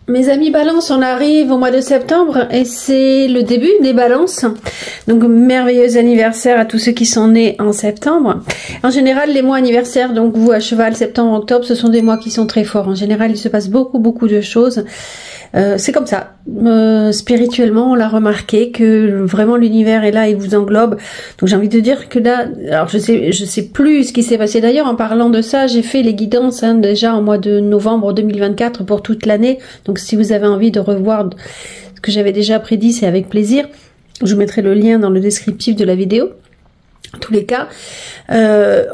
Mes amis Balance, on arrive au mois de septembre et c'est le début des Balances. Donc merveilleux anniversaire à tous ceux qui sont nés en septembre. En général, les mois anniversaires, donc vous à cheval, septembre, octobre, ce sont des mois qui sont très forts. En général, il se passe beaucoup de choses. C'est comme ça. Spirituellement, on l'a remarqué que vraiment l'univers est là, il vous englobe. Donc j'ai envie de dire que là, alors je sais plus ce qui s'est passé. D'ailleurs, en parlant de ça, j'ai fait les guidances déjà au mois de novembre 2024 pour toute l'année. Donc si vous avez envie de revoir ce que j'avais déjà prédit, c'est avec plaisir. Je vous mettrai le lien dans le descriptif de la vidéo. En tous les cas,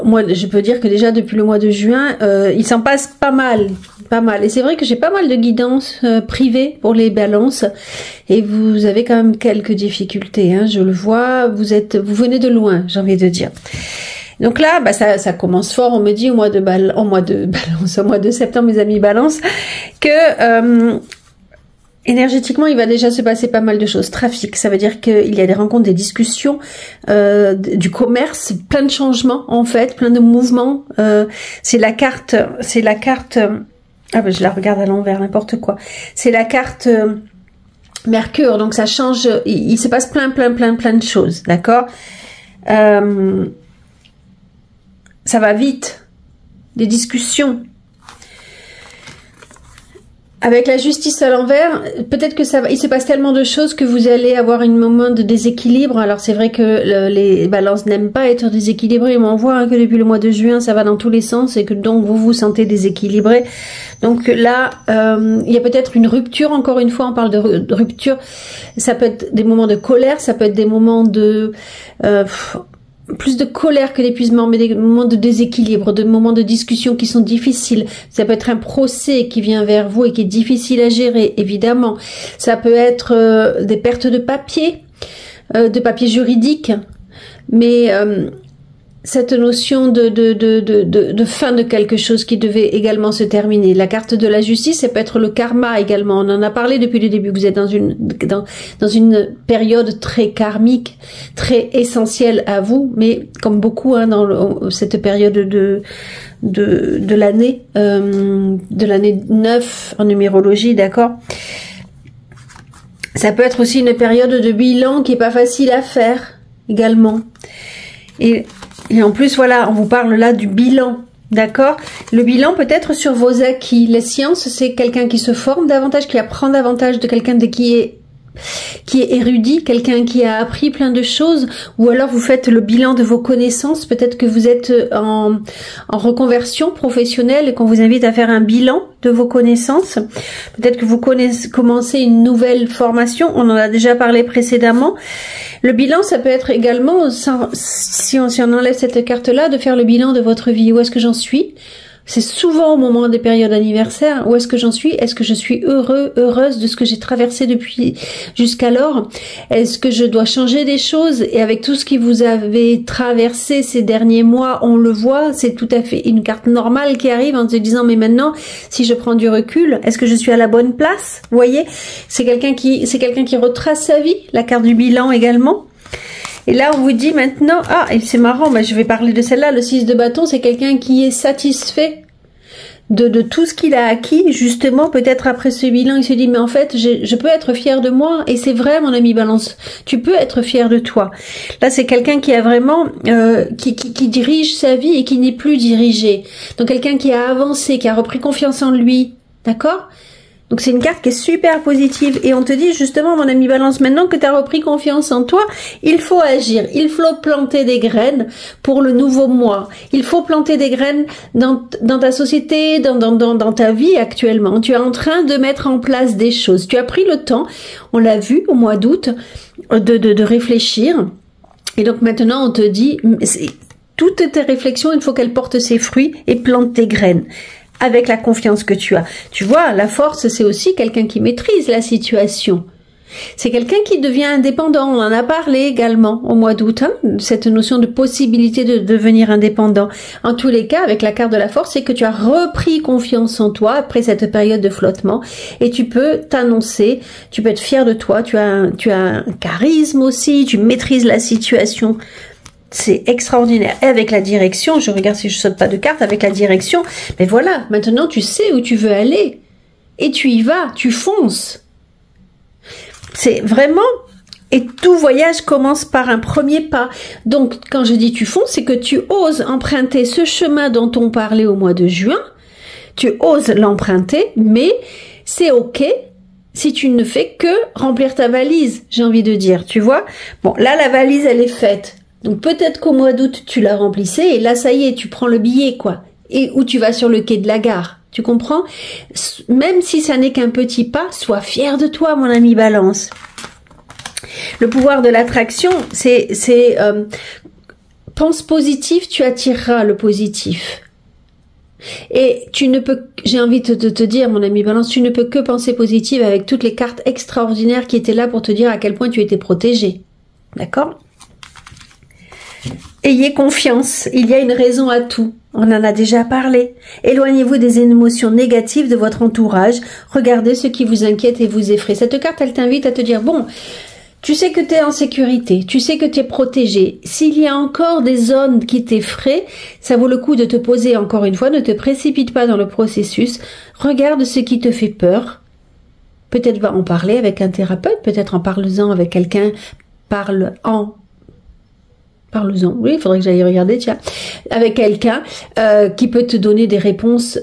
moi je peux dire que déjà depuis le mois de juin, il s'en passe pas mal. Et c'est vrai que j'ai pas mal de guidances privées pour les balances et vous avez quand même quelques difficultés, hein, je le vois, vous venez de loin, j'ai envie de dire. Donc là, bah ça commence fort, on me dit au mois de septembre, mes amis Balance, que énergétiquement, il va déjà se passer pas mal de choses. Trafic, ça veut dire qu'il y a des rencontres, des discussions, du commerce, plein de changements en fait, plein de mouvements. C'est la carte. Ah ben je la regarde à l'envers, n'importe quoi. C'est la carte Mercure, donc ça change. Il se passe plein de choses, d'accord. Ça va vite, des discussions. Avec la justice à l'envers, peut-être que il se passe tellement de choses que vous allez avoir un moment de déséquilibre. Alors c'est vrai que les balances n'aiment pas être déséquilibrées, mais on voit que depuis le mois de juin, ça va dans tous les sens et que donc vous vous sentez déséquilibré. Donc là, il y a peut-être une rupture, encore une fois, on parle de rupture. Ça peut être des moments de colère, ça peut être des moments de... plus de colère que d'épuisement, mais des moments de déséquilibre, de moments de discussion qui sont difficiles. Ça peut être un procès qui vient vers vous et qui est difficile à gérer, évidemment. Ça peut être des pertes de papier juridique, mais cette notion de fin de quelque chose qui devait également se terminer. La carte de la justice, ça peut être le karma également. On en a parlé depuis le début. Vous êtes dans une période très karmique, très essentielle à vous, mais comme beaucoup dans cette période de l'année 9 en numérologie, d'accord. Ça peut être aussi une période de bilan qui est pas facile à faire également. Et en plus, voilà, on vous parle là du bilan. D'accord? Le bilan peut être sur vos acquis. La science, c'est quelqu'un qui se forme davantage, qui apprend davantage de quelqu'un qui est érudit, quelqu'un qui a appris plein de choses, ou alors vous faites le bilan de vos connaissances. Peut-être que vous êtes en reconversion professionnelle et qu'on vous invite à faire un bilan de vos connaissances. Peut-être que vous commencez une nouvelle formation, on en a déjà parlé précédemment. Le bilan, ça peut être également, si on enlève cette carte-là, de faire le bilan de votre vie. Où est-ce que j'en suis? C'est souvent au moment des périodes anniversaires. Où est-ce que j'en suis? Est-ce que je suis heureuse de ce que j'ai traversé depuis jusqu'alors? Est-ce que je dois changer des choses? Et avec tout ce qui vous avez traversé ces derniers mois, on le voit, c'est tout à fait une carte normale qui arrive en se disant, mais maintenant, si je prends du recul, est-ce que je suis à la bonne place? Vous voyez? C'est quelqu'un qui retrace sa vie, la carte du bilan également. Et là, on vous dit maintenant, ah, et c'est marrant, mais je vais parler de celle-là, le 6 de bâton, c'est quelqu'un qui est satisfait de tout ce qu'il a acquis, justement, peut-être après ce bilan, il se dit, mais en fait, je peux être fier de moi, et c'est vrai, mon ami Balance, tu peux être fier de toi. Là, c'est quelqu'un qui a vraiment, qui dirige sa vie et qui n'est plus dirigé. Donc, quelqu'un qui a avancé, qui a repris confiance en lui, d'accord? Donc c'est une carte qui est super positive et on te dit justement, mon ami Balance, maintenant que tu as repris confiance en toi, il faut agir, il faut planter des graines pour le nouveau mois. Il faut planter des graines dans ta société, dans ta vie actuellement. Tu es en train de mettre en place des choses. Tu as pris le temps, on l'a vu au mois d'août, de réfléchir. Et donc maintenant on te dit, toutes tes réflexions, il faut qu'elles portent ses fruits et plante tes graines. Avec la confiance que tu as. Tu vois, la force, c'est aussi quelqu'un qui maîtrise la situation. C'est quelqu'un qui devient indépendant. On en a parlé également au mois d'août, hein, cette notion de possibilité de devenir indépendant. En tous les cas, avec la carte de la force, c'est que tu as repris confiance en toi après cette période de flottement et tu peux t'annoncer, tu peux être fier de toi, tu as un charisme aussi, tu maîtrises la situation. C'est extraordinaire. Et avec la direction, je regarde si je saute pas de carte, avec la direction, mais voilà, maintenant tu sais où tu veux aller. Et tu y vas, tu fonces. C'est vraiment... Et tout voyage commence par un premier pas. Donc, quand je dis tu fonces, c'est que tu oses emprunter ce chemin dont on parlait au mois de juin. Tu oses l'emprunter, mais c'est ok si tu ne fais que remplir ta valise, j'ai envie de dire, tu vois. Bon, là, la valise, elle est faite. Donc peut-être qu'au mois d'août, tu la remplissais et là, ça y est, tu prends le billet, quoi. Et où tu vas sur le quai de la gare. Tu comprends? Même si ça n'est qu'un petit pas, sois fier de toi, mon ami Balance. Le pouvoir de l'attraction, c'est pense positif, tu attireras le positif. Et tu ne peux, j'ai envie de te dire, mon ami Balance, tu ne peux que penser positif avec toutes les cartes extraordinaires qui étaient là pour te dire à quel point tu étais protégé. D'accord? Ayez confiance, il y a une raison à tout. On en a déjà parlé. Éloignez-vous des émotions négatives de votre entourage. Regardez ce qui vous inquiète et vous effraie. Cette carte, elle t'invite à te dire, bon, tu sais que tu es en sécurité, tu sais que tu es protégé. S'il y a encore des zones qui t'effraient, ça vaut le coup de te poser encore une fois, ne te précipite pas dans le processus. Regarde ce qui te fait peur. Peut-être va en parler avec un thérapeute, peut-être en parlant avec quelqu'un, parle-en, oui, il faudrait que j'aille regarder, tiens, avec quelqu'un qui peut te donner des réponses,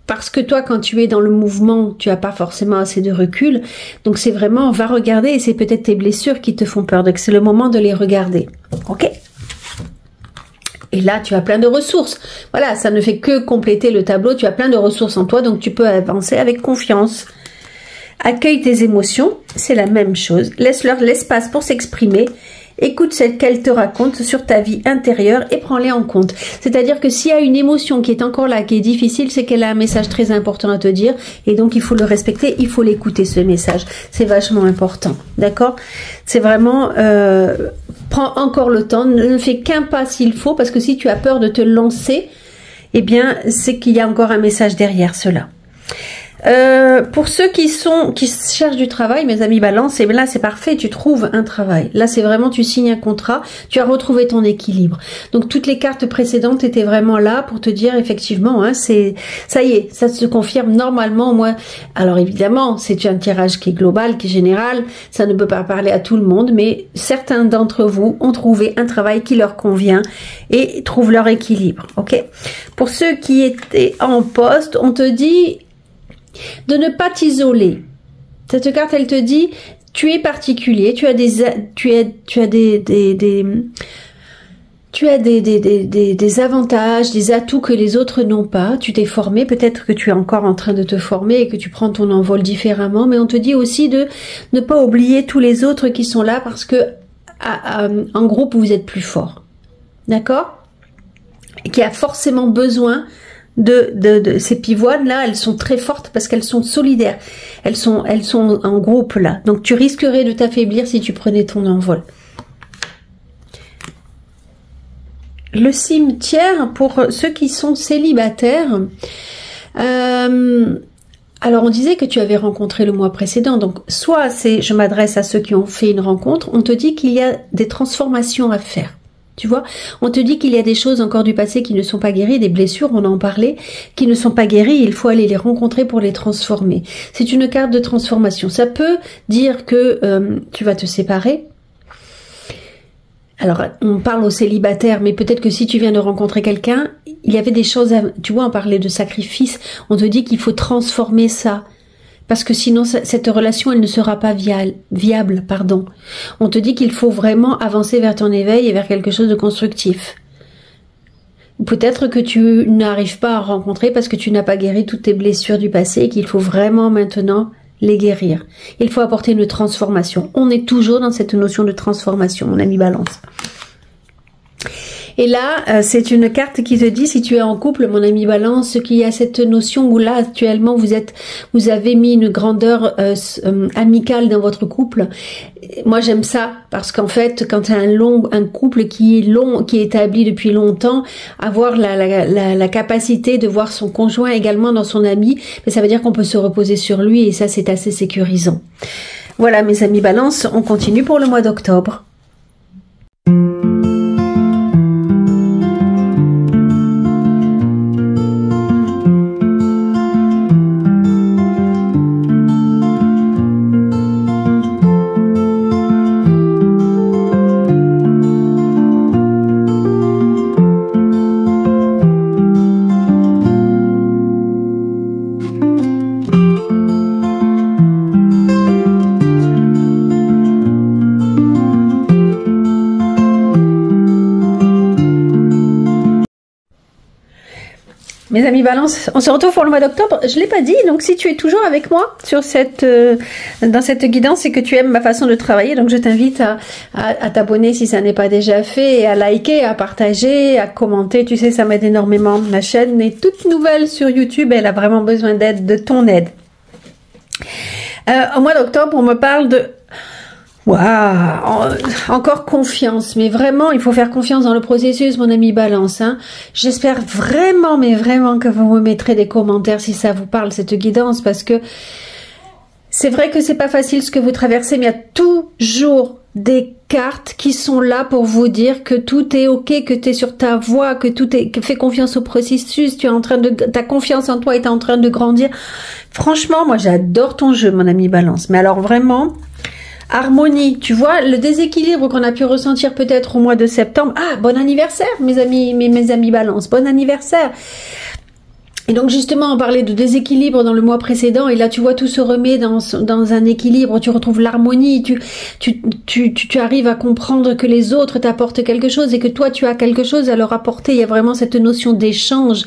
parce que toi, quand tu es dans le mouvement, tu n'as pas forcément assez de recul, donc c'est vraiment, va regarder, et c'est peut-être tes blessures qui te font peur, donc c'est le moment de les regarder, ok? Et là, tu as plein de ressources, voilà, ça ne fait que compléter le tableau, tu as plein de ressources en toi, donc tu peux avancer avec confiance. Accueille tes émotions, c'est la même chose, laisse-leur l'espace pour s'exprimer. Écoute ce qu'elle te raconte sur ta vie intérieure et prends-les en compte. C'est-à-dire que s'il y a une émotion qui est encore là, qui est difficile, c'est qu'elle a un message très important à te dire et donc il faut le respecter, il faut l'écouter ce message. C'est vachement important, d'accord? C'est vraiment, prends encore le temps, ne fais qu'un pas s'il faut parce que si tu as peur de te lancer, eh bien c'est qu'il y a encore un message derrière cela. Pour ceux qui cherchent du travail, mes amis balance, et là c'est parfait, tu trouves un travail. Là c'est vraiment, tu signes un contrat, tu as retrouvé ton équilibre. Donc toutes les cartes précédentes étaient vraiment là pour te dire effectivement, hein, ça y est, ça se confirme normalement. Moi, alors évidemment, c'est un tirage qui est global, qui est général, ça ne peut pas parler à tout le monde, mais certains d'entre vous ont trouvé un travail qui leur convient et trouvent leur équilibre. Ok. Pour ceux qui étaient en poste, on te dit de ne pas t'isoler. Cette carte, elle te dit, tu es particulier, tu as des avantages, des atouts que les autres n'ont pas. Tu t'es formé, peut-être que tu es encore en train de te former et que tu prends ton envol différemment, mais on te dit aussi de ne pas oublier tous les autres qui sont là parce que en groupe, vous êtes plus fort. D'accord? Et qui a forcément besoin de ces pivoines là, elles sont très fortes parce qu'elles sont solidaires, elles sont en groupe là, donc tu risquerais de t'affaiblir si tu prenais ton envol. Le cimetière, pour ceux qui sont célibataires, alors on disait que tu avais rencontré le mois précédent, donc soit c'est, je m'adresse à ceux qui ont fait une rencontre, on te dit qu'il y a des transformations à faire. Tu vois, on te dit qu'il y a des choses encore du passé qui ne sont pas guéries, des blessures, on en parlait, qui ne sont pas guéries, il faut aller les rencontrer pour les transformer. C'est une carte de transformation. Ça peut dire que tu vas te séparer. Alors, on parle aux célibataires, mais peut-être que si tu viens de rencontrer quelqu'un, il y avait des choses, tu vois, on parlait de sacrifice, on te dit qu'il faut transformer ça. Parce que sinon, cette relation, elle ne sera pas viable. On te dit qu'il faut vraiment avancer vers ton éveil et vers quelque chose de constructif. Peut-être que tu n'arrives pas à rencontrer parce que tu n'as pas guéri toutes tes blessures du passé et qu'il faut vraiment maintenant les guérir. Il faut apporter une transformation. On est toujours dans cette notion de transformation, mon ami Balance. Et là, c'est une carte qui te dit, si tu es en couple, mon ami Balance, qu'il y a cette notion où là, actuellement, vous avez mis une grandeur amicale dans votre couple. Moi, j'aime ça, parce qu'en fait, quand tu as un couple qui est long, qui est établi depuis longtemps, avoir la capacité de voir son conjoint également dans son ami, mais ça veut dire qu'on peut se reposer sur lui, et ça, c'est assez sécurisant. Voilà, mes amis Balance, on continue pour le mois d'octobre. Mes amis Balance, on se retrouve pour le mois d'octobre. Je l'ai pas dit, donc si tu es toujours avec moi sur dans cette guidance, c'est que tu aimes ma façon de travailler. Donc je t'invite à t'abonner si ça n'est pas déjà fait, et à liker, à partager, à commenter. Tu sais, ça m'aide énormément. Ma chaîne est toute nouvelle sur YouTube, elle a vraiment besoin d'aide, de ton aide. Au mois d'octobre, on me parle de... Waouh, encore confiance, mais vraiment, il faut faire confiance dans le processus, mon ami Balance. Hein. J'espère vraiment, mais vraiment que vous me mettrez des commentaires si ça vous parle, cette guidance, parce que c'est vrai que c'est pas facile ce que vous traversez, mais il y a toujours des cartes qui sont là pour vous dire que tout est ok, que tu es sur ta voie, que fais confiance au processus, ta confiance en toi est en train de grandir. Franchement, moi j'adore ton jeu, mon ami Balance, mais alors vraiment... Harmonie, tu vois, le déséquilibre qu'on a pu ressentir peut-être au mois de septembre. Ah, bon anniversaire, mes amis Balance, bon anniversaire. Et donc justement, on parlait de déséquilibre dans le mois précédent, et là tu vois tout se remet dans un équilibre, tu retrouves l'harmonie, tu arrives à comprendre que les autres t'apportent quelque chose et que toi tu as quelque chose à leur apporter. Il y a vraiment cette notion d'échange,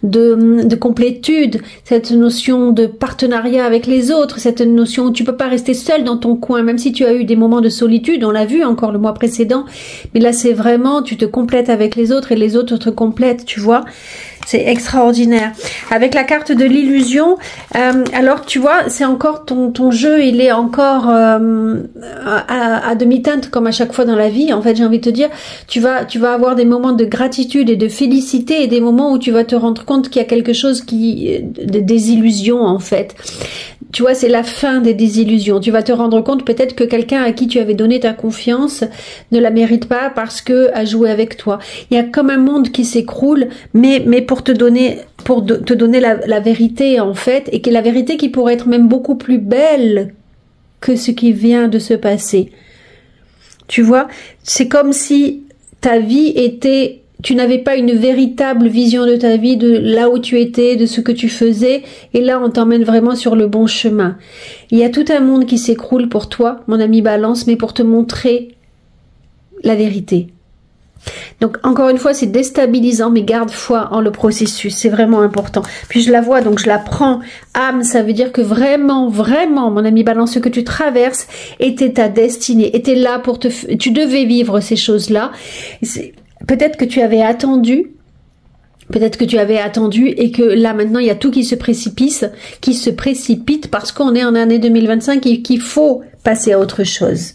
de complétude, cette notion de partenariat avec les autres, cette notion où tu peux pas rester seul dans ton coin, même si tu as eu des moments de solitude, on l'a vu encore le mois précédent, mais là c'est vraiment, tu te complètes avec les autres et les autres te complètent, tu vois. C'est extraordinaire. Avec la carte de l'illusion, alors tu vois, c'est encore ton jeu, il est encore à demi-teinte comme à chaque fois dans la vie. En fait, j'ai envie de te dire, tu vas avoir des moments de gratitude et de félicité et des moments où tu vas te rendre compte qu'il y a quelque chose de désillusion en fait. Tu vois, c'est la fin des désillusions. Tu vas te rendre compte peut-être que quelqu'un à qui tu avais donné ta confiance ne la mérite pas parce que a joué avec toi. Il y a comme un monde qui s'écroule, mais pour te donner la vérité en fait, et que la vérité qui pourrait être même beaucoup plus belle que ce qui vient de se passer. Tu vois, c'est comme si ta vie était... Tu n'avais pas une véritable vision de ta vie, de là où tu étais, de ce que tu faisais. Et là, on t'emmène vraiment sur le bon chemin. Il y a tout un monde qui s'écroule pour toi, mon ami Balance, mais pour te montrer la vérité. Donc, encore une fois, c'est déstabilisant, mais garde foi en le processus. C'est vraiment important. Puis, je la vois, donc je la prends. Âme, ça veut dire que vraiment, vraiment, mon ami Balance, ce que tu traverses était ta destinée, était là pour tu devais vivre ces choses-là. Peut-être que tu avais attendu, et que là maintenant il y a tout qui se précipite parce qu'on est en année 2025 et qu'il faut passer à autre chose.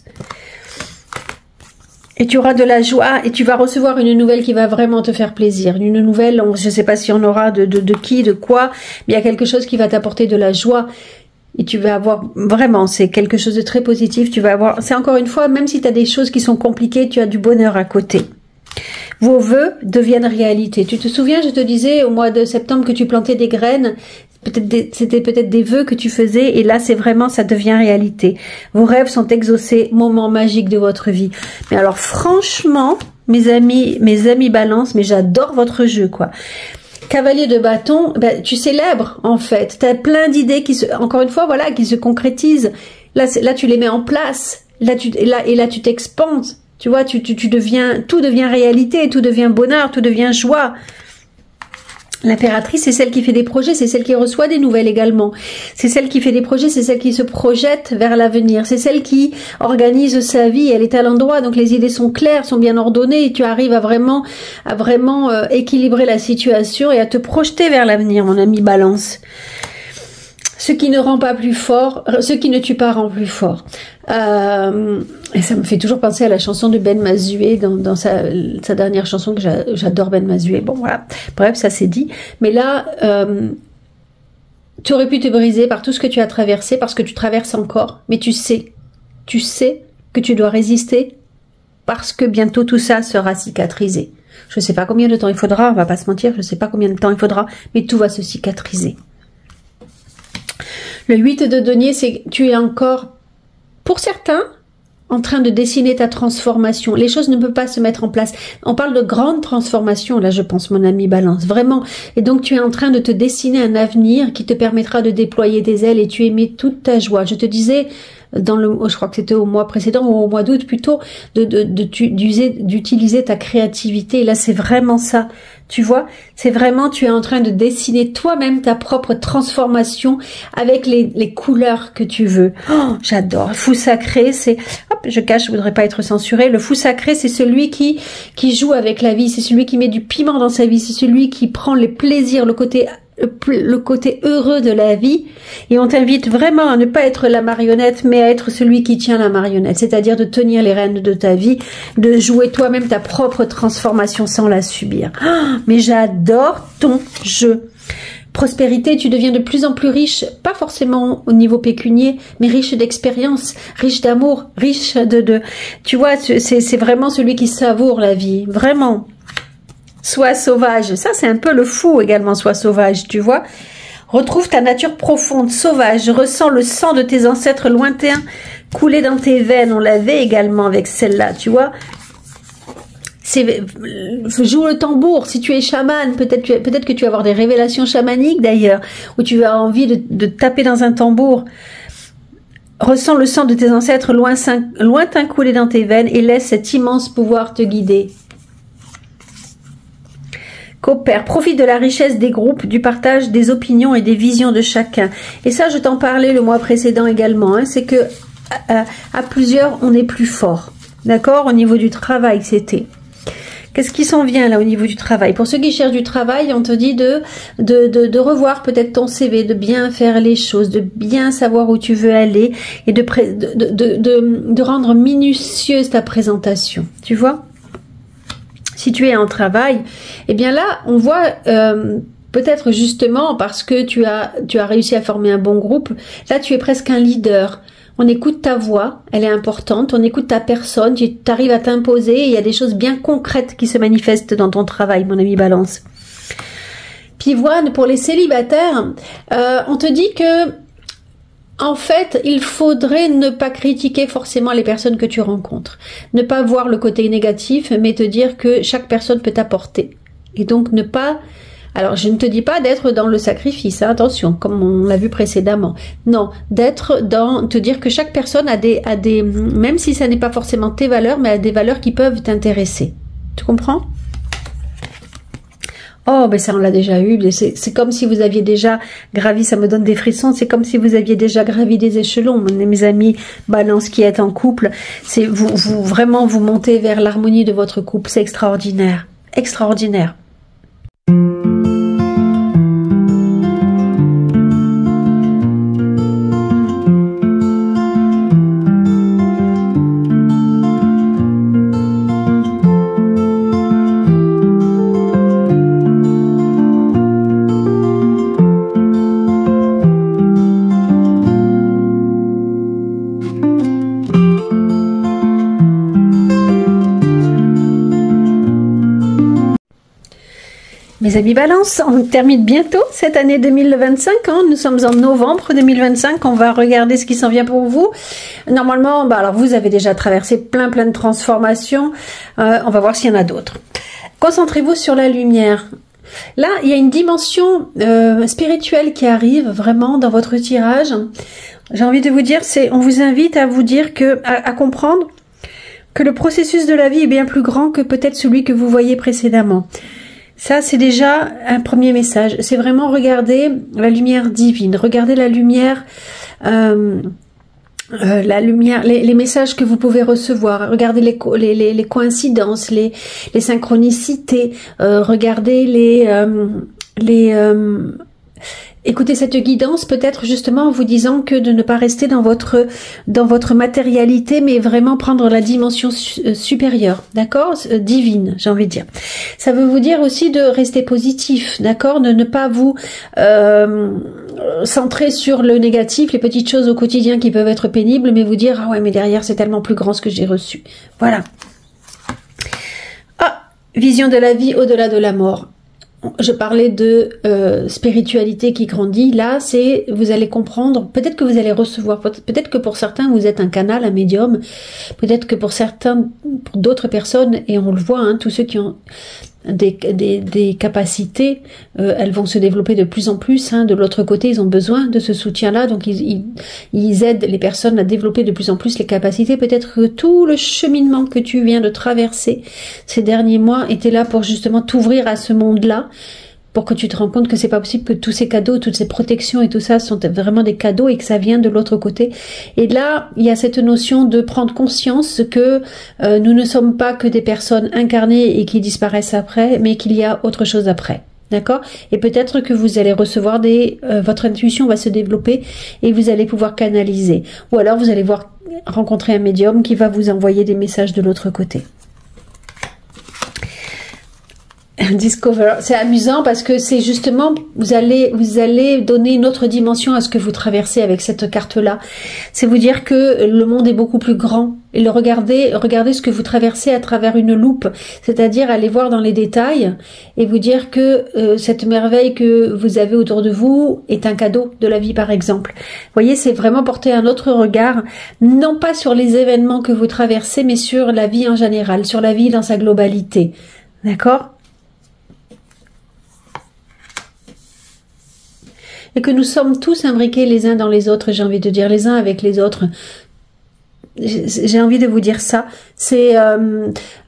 Et tu auras de la joie et tu vas recevoir une nouvelle qui va vraiment te faire plaisir. Une nouvelle, je ne sais pas si on aura de qui, de quoi, mais il y a quelque chose qui va t'apporter de la joie. Et tu vas avoir, vraiment, c'est quelque chose de très positif. Tu vas avoir, c'est encore une fois, même si tu as des choses qui sont compliquées, tu as du bonheur à côté. Vos vœux deviennent réalité. Tu te souviens, je te disais au mois de septembre que tu plantais des graines. C'était peut-être des vœux que tu faisais et là c'est vraiment, ça devient réalité. Vos rêves sont exaucés, moment magique de votre vie. Mais alors franchement, mes amis Balance, mais j'adore votre jeu quoi. Cavalier de bâton, ben, tu célèbres en fait. Tu as plein d'idées qui encore une fois, voilà, qui se concrétisent. Là tu les mets en place. Là tu t'expandes. Tu vois, tout devient réalité, tout devient bonheur, tout devient joie. L'impératrice, c'est celle qui fait des projets, c'est celle qui reçoit des nouvelles également. C'est celle qui fait des projets, c'est celle qui se projette vers l'avenir. C'est celle qui organise sa vie, elle est à l'endroit, donc les idées sont claires, sont bien ordonnées, et tu arrives à vraiment équilibrer la situation et à te projeter vers l'avenir, mon ami Balance. Ce qui ne rend pas plus fort, ce qui ne tue pas rend plus fort. Et ça me fait toujours penser à la chanson de Ben Mazué dans sa dernière chanson que j'adore Ben Mazué. Bon voilà, bref, ça c'est dit. Mais là, tu aurais pu te briser par tout ce que tu as traversé parce que tu traverses encore. Mais tu sais que tu dois résister parce que bientôt tout ça sera cicatrisé. Je ne sais pas combien de temps il faudra, on va pas se mentir, je ne sais pas combien de temps il faudra, mais tout va se cicatriser. Le 8 de denier, c'est que tu es encore, pour certains, en train de dessiner ta transformation. Les choses ne peuvent pas se mettre en place. On parle de grande transformation, là, je pense, mon ami Balance, vraiment. Et donc, tu es en train de te dessiner un avenir qui te permettra de déployer des ailes et tu émets toute ta joie. Je te disais, je crois que c'était au mois précédent ou au mois d'août plutôt, d'utiliser ta créativité. Et là, c'est vraiment ça. Tu vois, c'est vraiment, tu es en train de dessiner toi-même ta propre transformation avec les couleurs que tu veux. Oh, j'adore. Le fou sacré, c'est, hop, je cache, je voudrais pas être censuré. Le fou sacré, c'est celui qui joue avec la vie, c'est celui qui met du piment dans sa vie, c'est celui qui prend les plaisirs, le côté heureux de la vie, et on t'invite vraiment à ne pas être la marionnette, mais à être celui qui tient la marionnette, c'est-à-dire de tenir les rênes de ta vie, de jouer toi-même ta propre transformation sans la subir. Oh, mais j'adore ton jeu. Prospérité, tu deviens de plus en plus riche, pas forcément au niveau pécunier, mais riche d'expérience, riche d'amour, riche tu vois, c'est vraiment celui qui savoure la vie, vraiment. Sois sauvage, ça c'est un peu le fou également, sois sauvage, tu vois. Retrouve ta nature profonde, sauvage, ressens le sang de tes ancêtres lointains couler dans tes veines, on l'avait également avec celle-là, tu vois. Joue le tambour, si tu es chaman, peut-être que tu vas avoir des révélations chamaniques d'ailleurs, où tu as envie de taper dans un tambour. Ressens le sang de tes ancêtres lointains couler dans tes veines et laisse cet immense pouvoir te guider. Coopère, profite de la richesse des groupes, du partage des opinions et des visions de chacun. Et ça, je t'en parlais le mois précédent également, hein, c'est que à plusieurs, on est plus fort. D'accord? Au niveau du travail, c'était. Qu'est-ce qui s'en vient là au niveau du travail? Pour ceux qui cherchent du travail, on te dit de revoir peut-être ton CV, de bien faire les choses, de bien savoir où tu veux aller et de rendre minutieuse ta présentation. Tu vois? Si tu es en travail, eh bien là, on voit peut-être justement parce que tu as réussi à former un bon groupe, là tu es presque un leader. On écoute ta voix, elle est importante, on écoute ta personne, tu arrives à t'imposer et il y a des choses bien concrètes qui se manifestent dans ton travail, mon ami Balance. Pivoine, pour les célibataires, on te dit que en fait, il faudrait ne pas critiquer forcément les personnes que tu rencontres. Ne pas voir le côté négatif, mais te dire que chaque personne peut t'apporter. Et donc ne pas... Alors, je ne te dis pas d'être dans le sacrifice, hein, attention, comme on l'a vu précédemment. Non, d'être dans... Te dire que chaque personne a des... Même si ça n'est pas forcément tes valeurs, mais a des valeurs qui peuvent t'intéresser. Tu comprends ? Oh, ben ça on l'a déjà eu, c'est comme si vous aviez déjà gravi, ça me donne des frissons, c'est comme si vous aviez déjà gravi des échelons, mes amis Balance qui êtes en couple, c'est vraiment vous montez vers l'harmonie de votre couple, c'est extraordinaire, extraordinaire. Mes amis Balance, on termine bientôt cette année 2025, hein. Nous sommes en novembre 2025, on va regarder ce qui s'en vient pour vous. Normalement, alors vous avez déjà traversé plein de transformations, on va voir s'il y en a d'autres. Concentrez-vous sur la lumière. Là, il y a une dimension spirituelle qui arrive vraiment dans votre tirage. J'ai envie de vous dire, on vous invite à vous dire à comprendre que le processus de la vie est bien plus grand que peut-être celui que vous voyez précédemment. Ça, c'est déjà un premier message. C'est vraiment regarder la lumière divine, regarder la lumière, les messages que vous pouvez recevoir. Regardez les coïncidences, les synchronicités. Regardez écoutez cette guidance peut-être justement en vous disant que de ne pas rester dans votre matérialité, mais vraiment prendre la dimension supérieure, d'accord, divine, j'ai envie de dire. Ça veut vous dire aussi de rester positif, d'accord, de ne pas vous centrer sur le négatif, les petites choses au quotidien qui peuvent être pénibles, mais vous dire ah ouais mais derrière c'est tellement plus grand ce que j'ai reçu. Voilà. Ah, vision de la vie au-delà de la mort. Je parlais de spiritualité qui grandit. Là, vous allez comprendre, peut-être que vous allez recevoir, peut-être que pour certains, vous êtes un canal, un médium, peut-être que pour d'autres personnes, et on le voit, hein, tous ceux qui ont des capacités, elles vont se développer de plus en plus, hein. De l'autre côté, ils ont besoin de ce soutien-là, donc ils aident les personnes à développer de plus en plus les capacités. Peut-être que tout le cheminement que tu viens de traverser ces derniers mois était là pour justement t'ouvrir à ce monde-là, pour que tu te rends compte que c'est pas possible que tous ces cadeaux, toutes ces protections et tout ça sont vraiment des cadeaux et que ça vient de l'autre côté. Et là, il y a cette notion de prendre conscience que nous ne sommes pas que des personnes incarnées et qui disparaissent après, mais qu'il y a autre chose après. D'accord? Et peut-être que vous allez recevoir votre intuition va se développer et vous allez pouvoir canaliser. Ou alors vous allez rencontrer un médium qui va vous envoyer des messages de l'autre côté. Discover, c'est amusant parce que c'est justement, vous allez donner une autre dimension à ce que vous traversez avec cette carte-là. C'est vous dire que le monde est beaucoup plus grand. Et regardez ce que vous traversez à travers une loupe, c'est-à-dire aller voir dans les détails et vous dire que cette merveille que vous avez autour de vous est un cadeau de la vie, par exemple. Vous voyez, c'est vraiment porter un autre regard, non pas sur les événements que vous traversez, mais sur la vie en général, sur la vie dans sa globalité. D'accord ? Et que nous sommes tous imbriqués les uns dans les autres, j'ai envie de dire, les uns avec les autres. J'ai envie de vous dire ça. C'est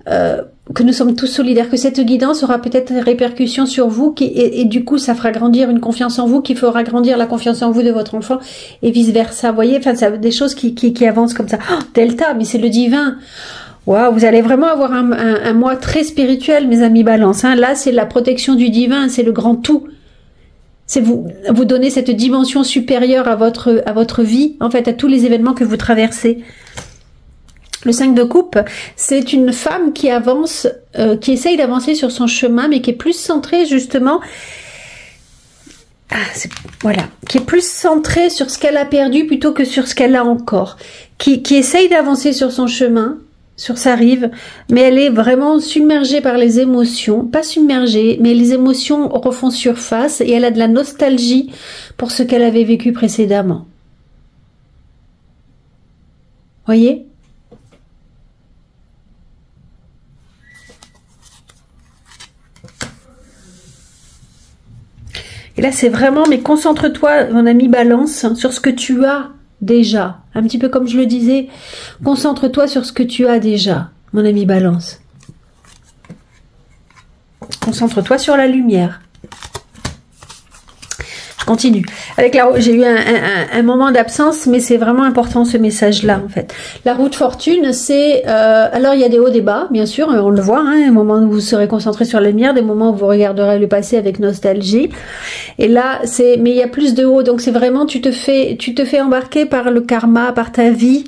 que nous sommes tous solidaires, que cette guidance aura peut-être des répercussions sur vous et du coup, ça fera grandir une confiance en vous qui fera grandir la confiance en vous de votre enfant et vice-versa. Vous voyez, enfin, ça, des choses qui avancent comme ça. Oh, Delta, mais c'est le divin. Waouh, vous allez vraiment avoir un mois très spirituel, mes amis Balance. Hein. Là, c'est la protection du divin, c'est le grand tout. C'est vous donner cette dimension supérieure à votre vie, en fait, à tous les événements que vous traversez. Le 5 de coupe, c'est une femme qui avance, qui essaye d'avancer sur son chemin, mais qui est plus centrée justement, voilà, qui est plus centrée sur ce qu'elle a perdu plutôt que sur ce qu'elle a encore, qui essaye d'avancer sur son chemin, sur sa rive, mais elle est vraiment submergée par les émotions, pas submergée, mais les émotions refont surface et elle a de la nostalgie pour ce qu'elle avait vécu précédemment. Voyez ? Et là, c'est vraiment, mais concentre-toi, mon ami Balance, sur ce que tu as déjà. Un petit peu comme je le disais, concentre-toi sur ce que tu as déjà, mon ami Balance. Concentre-toi sur la lumière. Je continue. J'ai eu un moment d'absence, mais c'est vraiment important ce message-là, en fait. La roue de fortune, c'est... alors, il y a des hauts, des bas, bien sûr, on le voit, hein, des moments où vous serez concentré sur la lumière, des moments où vous regarderez le passé avec nostalgie. Et là, mais il y a plus de hauts, donc c'est vraiment, tu te fais embarquer par le karma, par ta vie,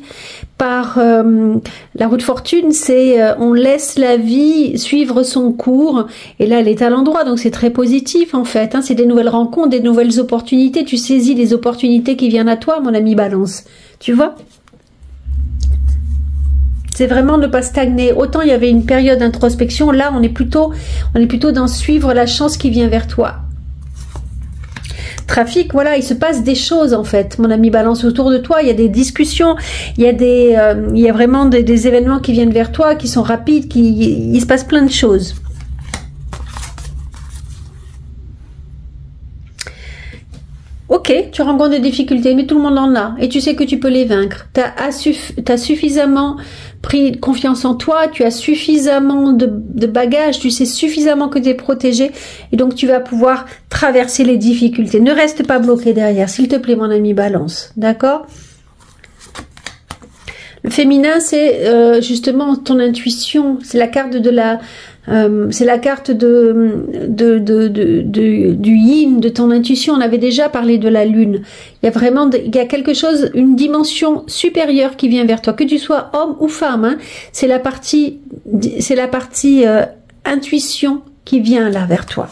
par la roue de fortune, c'est on laisse la vie suivre son cours, et là elle est à l'endroit, donc c'est très positif en fait, hein, c'est des nouvelles rencontres, des nouvelles opportunités, tu saisis les opportunités qui viennent à toi, mon ami Balance, tu vois, c'est vraiment ne pas stagner. Autant il y avait une période d'introspection, là on est plutôt dans suivre la chance qui vient vers toi. Trafic, voilà, il se passe des choses en fait, mon ami Balance, autour de toi, il y a des discussions, il y a vraiment des événements qui viennent vers toi, qui sont rapides, il se passe plein de choses. Ok, tu rencontres des difficultés, mais tout le monde en a, et tu sais que tu peux les vaincre. Tu as suffisamment pris confiance en toi, tu as suffisamment de bagages, tu sais suffisamment que tu es protégé, et donc tu vas pouvoir traverser les difficultés. Ne reste pas bloqué derrière, s'il te plaît, mon ami Balance, d'accord? Le féminin, c'est justement ton intuition, c'est la carte de la... c'est la carte du yin, de ton intuition. On avait déjà parlé de la lune. Il y a vraiment, il y a quelque chose, une dimension supérieure qui vient vers toi, que tu sois homme ou femme. Hein, c'est la partie intuition qui vient là vers toi.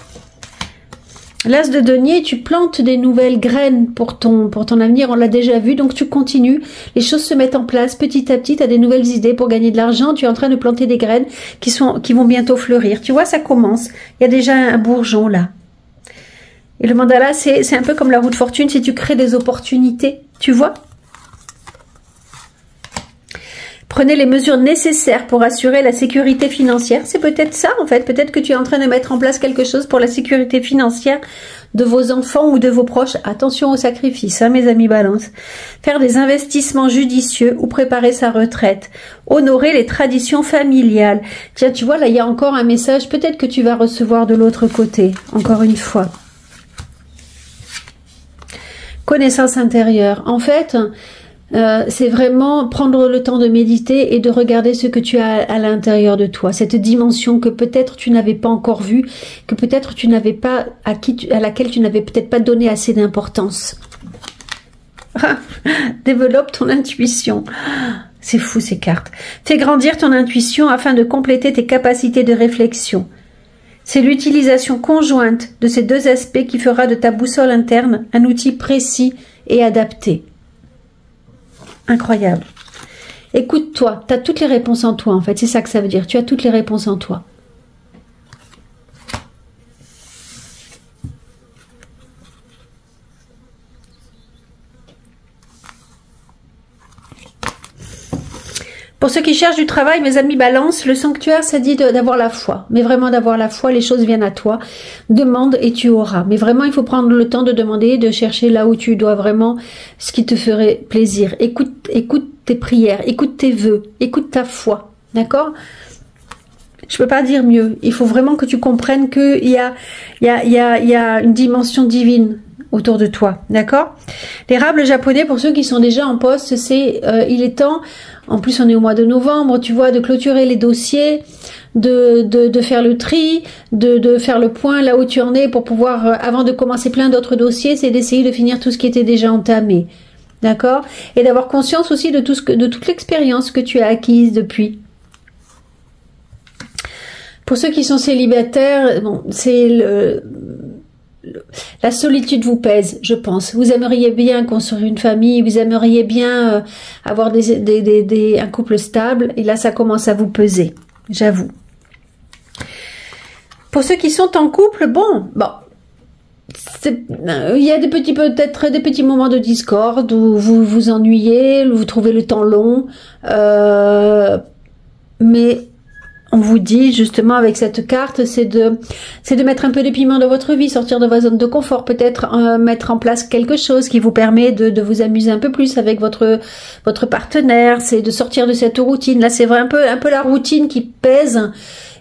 L'as de denier, tu plantes des nouvelles graines pour ton avenir, on l'a déjà vu, donc tu continues, les choses se mettent en place petit à petit, tu as des nouvelles idées pour gagner de l'argent, tu es en train de planter des graines qui vont bientôt fleurir. Tu vois, ça commence, il y a déjà un bourgeon là. Et le mandala, c'est un peu comme la roue de fortune, si tu crées des opportunités, tu vois. Prenez les mesures nécessaires pour assurer la sécurité financière. C'est peut-être ça, en fait. Peut-être que tu es en train de mettre en place quelque chose pour la sécurité financière de vos enfants ou de vos proches. Attention au sacrifice, hein, mes amis Balance. Faire des investissements judicieux ou préparer sa retraite. Honorer les traditions familiales. Tiens, tu vois, là, il y a encore un message. Peut-être que tu vas recevoir de l'autre côté. Encore une fois. Connaissance intérieure. En fait... c'est vraiment prendre le temps de méditer et de regarder ce que tu as à l'intérieur de toi, cette dimension que peut-être tu n'avais pas encore vue, que peut-être tu n'avais pas à laquelle tu n'avais peut-être pas donné assez d'importance. Développe ton intuition. C'est fou ces cartes. Fais grandir ton intuition afin de compléter tes capacités de réflexion. C'est l'utilisation conjointe de ces deux aspects qui fera de ta boussole interne un outil précis et adapté. Incroyable. Écoute-toi, tu as toutes les réponses en toi en fait, c'est ça que ça veut dire, tu as toutes les réponses en toi. Pour ceux qui cherchent du travail, mes amis Balance, le sanctuaire, ça dit d'avoir la foi. Mais vraiment d'avoir la foi, les choses viennent à toi. Demande et tu auras. Mais vraiment, il faut prendre le temps de demander, de chercher là où tu dois vraiment ce qui te ferait plaisir. Écoute tes prières, écoute tes vœux, écoute ta foi. D'accord ? Je peux pas dire mieux. Il faut vraiment que tu comprennes qu'il y a une dimension divine autour de toi, d'accord? L'érable japonais, pour ceux qui sont déjà en poste, c'est il est temps, en plus on est au mois de novembre, tu vois, de clôturer les dossiers, de faire le tri, de faire le point là où tu en es pour pouvoir, avant de commencer plein d'autres dossiers, c'est d'essayer de finir tout ce qui était déjà entamé, d'accord? Et d'avoir conscience aussi de toute l'expérience que tu as acquise depuis. Pour ceux qui sont célibataires, bon, c'est la solitude vous pèse, je pense. Vous aimeriez bien construire une famille, vous aimeriez bien avoir un couple stable, et là ça commence à vous peser, j'avoue. Pour ceux qui sont en couple, bon, il y a peut-être des petits moments de discorde où vous vous ennuyez, où vous trouvez le temps long, mais on vous dit justement avec cette carte, c'est de mettre un peu de piment dans votre vie, sortir de votre zone de confort, peut-être mettre en place quelque chose qui vous permet de vous amuser un peu plus avec votre partenaire, c'est de sortir de cette routine. Là, c'est vrai un peu la routine qui pèse,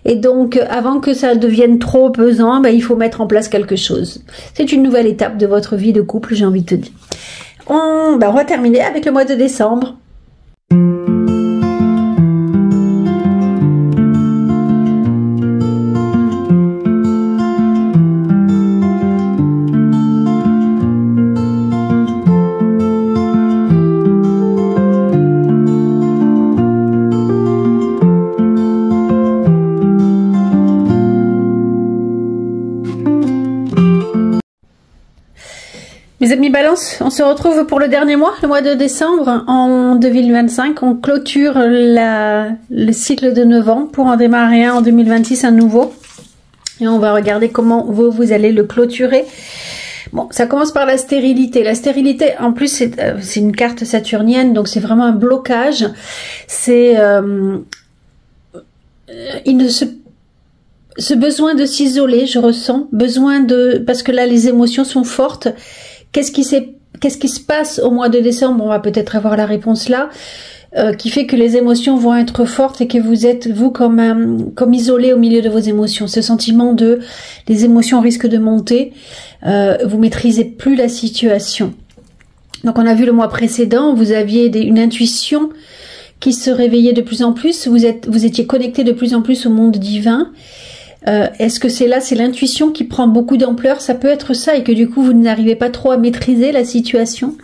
et donc avant que ça devienne trop pesant, il faut mettre en place quelque chose. C'est une nouvelle étape de votre vie de couple, j'ai envie de te dire. On va terminer avec le mois de décembre. Mes amis Balance, on se retrouve pour le dernier mois, le mois de décembre en 2025. On clôture le cycle de 9 ans pour en démarrer un en 2026, un nouveau. Et on va regarder comment vous allez le clôturer. Bon, ça commence par la stérilité. La stérilité, en plus, c'est une carte saturnienne, donc c'est vraiment un blocage. C'est ce besoin de s'isoler, je ressens, parce que là les émotions sont fortes. Qu'est-ce qui se passe au mois de décembre? On va peut-être avoir la réponse là, qui fait que les émotions vont être fortes et que vous êtes, vous, comme isolé au milieu de vos émotions. Ce sentiment les émotions risquent de monter, vous maîtrisez plus la situation. Donc on a vu le mois précédent, vous aviez une intuition qui se réveillait de plus en plus, vous étiez connecté de plus en plus au monde divin. Est-ce que c'est l'intuition qui prend beaucoup d'ampleur? Ça peut être ça, et que du coup vous n'arrivez pas trop à maîtriser la situation.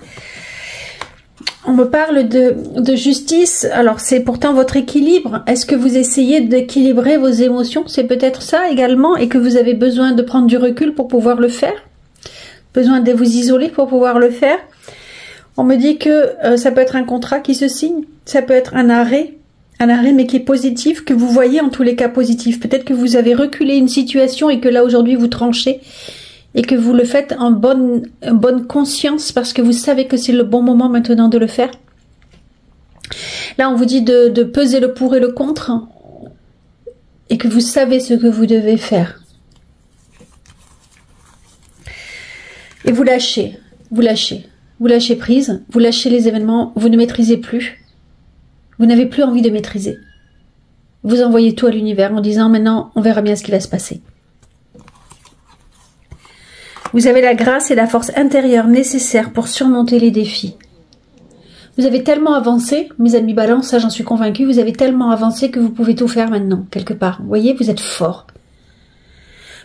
On me parle de justice, alors c'est pourtant votre équilibre. Est-ce que vous essayez d'équilibrer vos émotions? C'est peut-être ça également, et que vous avez besoin de prendre du recul pour pouvoir le faire, besoin de vous isoler pour pouvoir le faire. On me dit que ça peut être un contrat qui se signe, ça peut être un arrêt mais qui est positif, que vous voyez en tous les cas positif. Peut-être que vous avez reculé une situation et que là aujourd'hui vous tranchez, et que vous le faites en bonne conscience, parce que vous savez que c'est le bon moment maintenant de le faire. Là on vous dit de peser le pour et le contre, et que vous savez ce que vous devez faire. Et vous lâchez prise, vous lâchez les événements, vous ne maîtrisez plus. Vous n'avez plus envie de maîtriser. Vous envoyez tout à l'univers en disant maintenant on verra bien ce qui va se passer. Vous avez la grâce et la force intérieure nécessaires pour surmonter les défis. Vous avez tellement avancé, mes amis Balance, ça j'en suis convaincue, vous avez tellement avancé que vous pouvez tout faire maintenant, quelque part. Vous voyez, vous êtes fort.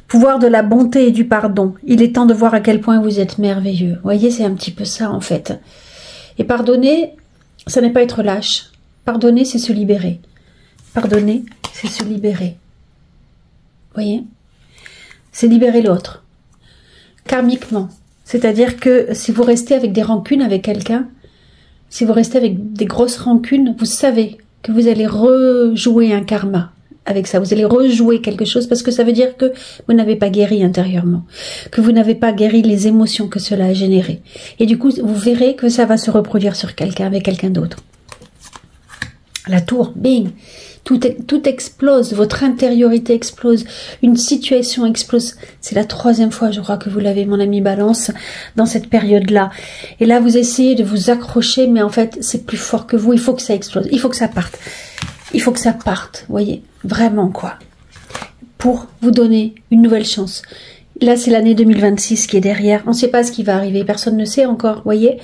Pouvoir de la bonté et du pardon. Il est temps de voir à quel point vous êtes merveilleux. Vous voyez, c'est un petit peu ça en fait. Et pardonner, ça n'est pas être lâche. Pardonner, c'est se libérer. Pardonner, c'est se libérer. Vous voyez? C'est libérer l'autre. Karmiquement. C'est-à-dire que si vous restez avec des rancunes avec quelqu'un, si vous restez avec des grosses rancunes, vous savez que vous allez rejouer un karma avec ça. Vous allez rejouer quelque chose, parce que ça veut dire que vous n'avez pas guéri intérieurement, que vous n'avez pas guéri les émotions que cela a générées. Et du coup, vous verrez que ça va se reproduire sur quelqu'un, avec quelqu'un d'autre. La tour, bing, tout explose, votre intériorité explose, une situation explose. C'est la 3e fois, je crois, que vous l'avez, mon ami Balance, dans cette période-là. Et là, vous essayez de vous accrocher, mais en fait, c'est plus fort que vous. Il faut que ça explose, il faut que ça parte. Il faut que ça parte, vous voyez, vraiment quoi. Pour vous donner une nouvelle chance. Là, c'est l'année 2026 qui est derrière. On ne sait pas ce qui va arriver. Personne ne sait encore, voyez.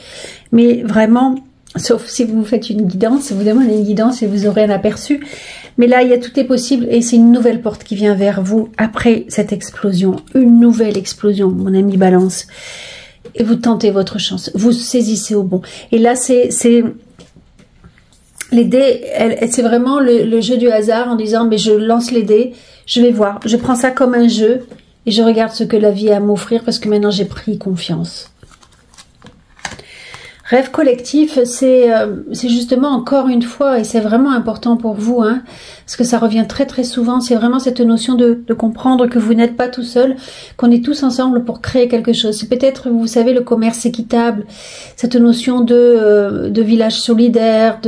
Mais vraiment, sauf si vous faites une guidance, vous demandez une guidance et vous aurez un aperçu. Mais là, tout est possible et c'est une nouvelle porte qui vient vers vous après cette explosion. Une nouvelle explosion, mon ami Balance. Et vous tentez votre chance. Vous saisissez au bon. Et là, c'est les dés, c'est vraiment le jeu du hasard en disant, mais je lance les dés, je vais voir. Je prends ça comme un jeu et je regarde ce que la vie a à m'offrir parce que maintenant j'ai pris confiance. Rêve collectif, c'est justement encore une fois, et c'est vraiment important pour vous, hein, parce que ça revient très très souvent, c'est vraiment cette notion de comprendre que vous n'êtes pas tout seul, qu'on est tous ensemble pour créer quelque chose. C'est peut-être, vous savez, le commerce équitable, cette notion de village solidaire,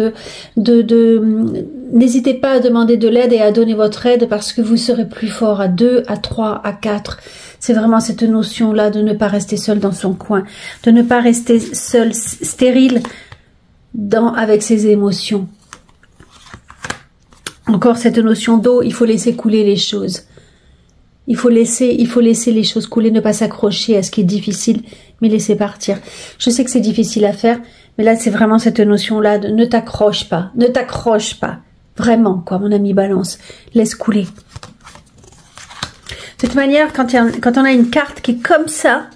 n'hésitez pas à demander de l'aide et à donner votre aide parce que vous serez plus fort à 2, à 3, à 4. C'est vraiment cette notion-là de ne pas rester seul dans son coin, de ne pas rester seul, stérile avec ses émotions. Encore cette notion d'eau, il faut laisser couler les choses. Il faut laisser les choses couler, ne pas s'accrocher à ce qui est difficile, mais laisser partir. Je sais que c'est difficile à faire, mais là c'est vraiment cette notion-là de ne t'accroche pas, ne t'accroche pas. Vraiment, quoi, mon ami Balance, laisse couler. De toute manière, quand on a une carte qui est comme ça,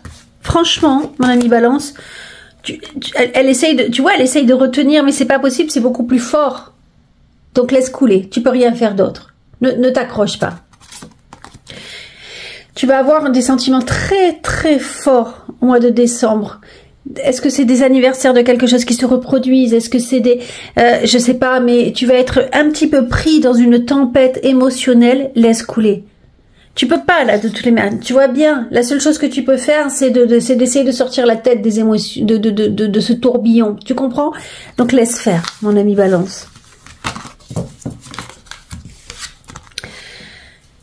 franchement, mon ami Balance, elle essaye de retenir, mais c'est pas possible, c'est beaucoup plus fort. Donc laisse couler, tu peux rien faire d'autre. Ne t'accroche pas. Tu vas avoir des sentiments très très forts au mois de décembre. Est-ce que c'est des anniversaires de quelque chose qui se reproduisent? Est-ce que c'est des... je sais pas, mais tu vas être un petit peu pris dans une tempête émotionnelle, laisse couler. Tu peux pas, là, de toutes les manières. Tu vois bien, la seule chose que tu peux faire, c'est d'essayer de sortir la tête des émotions, de ce tourbillon. Tu comprends? Donc laisse faire, mon ami Balance.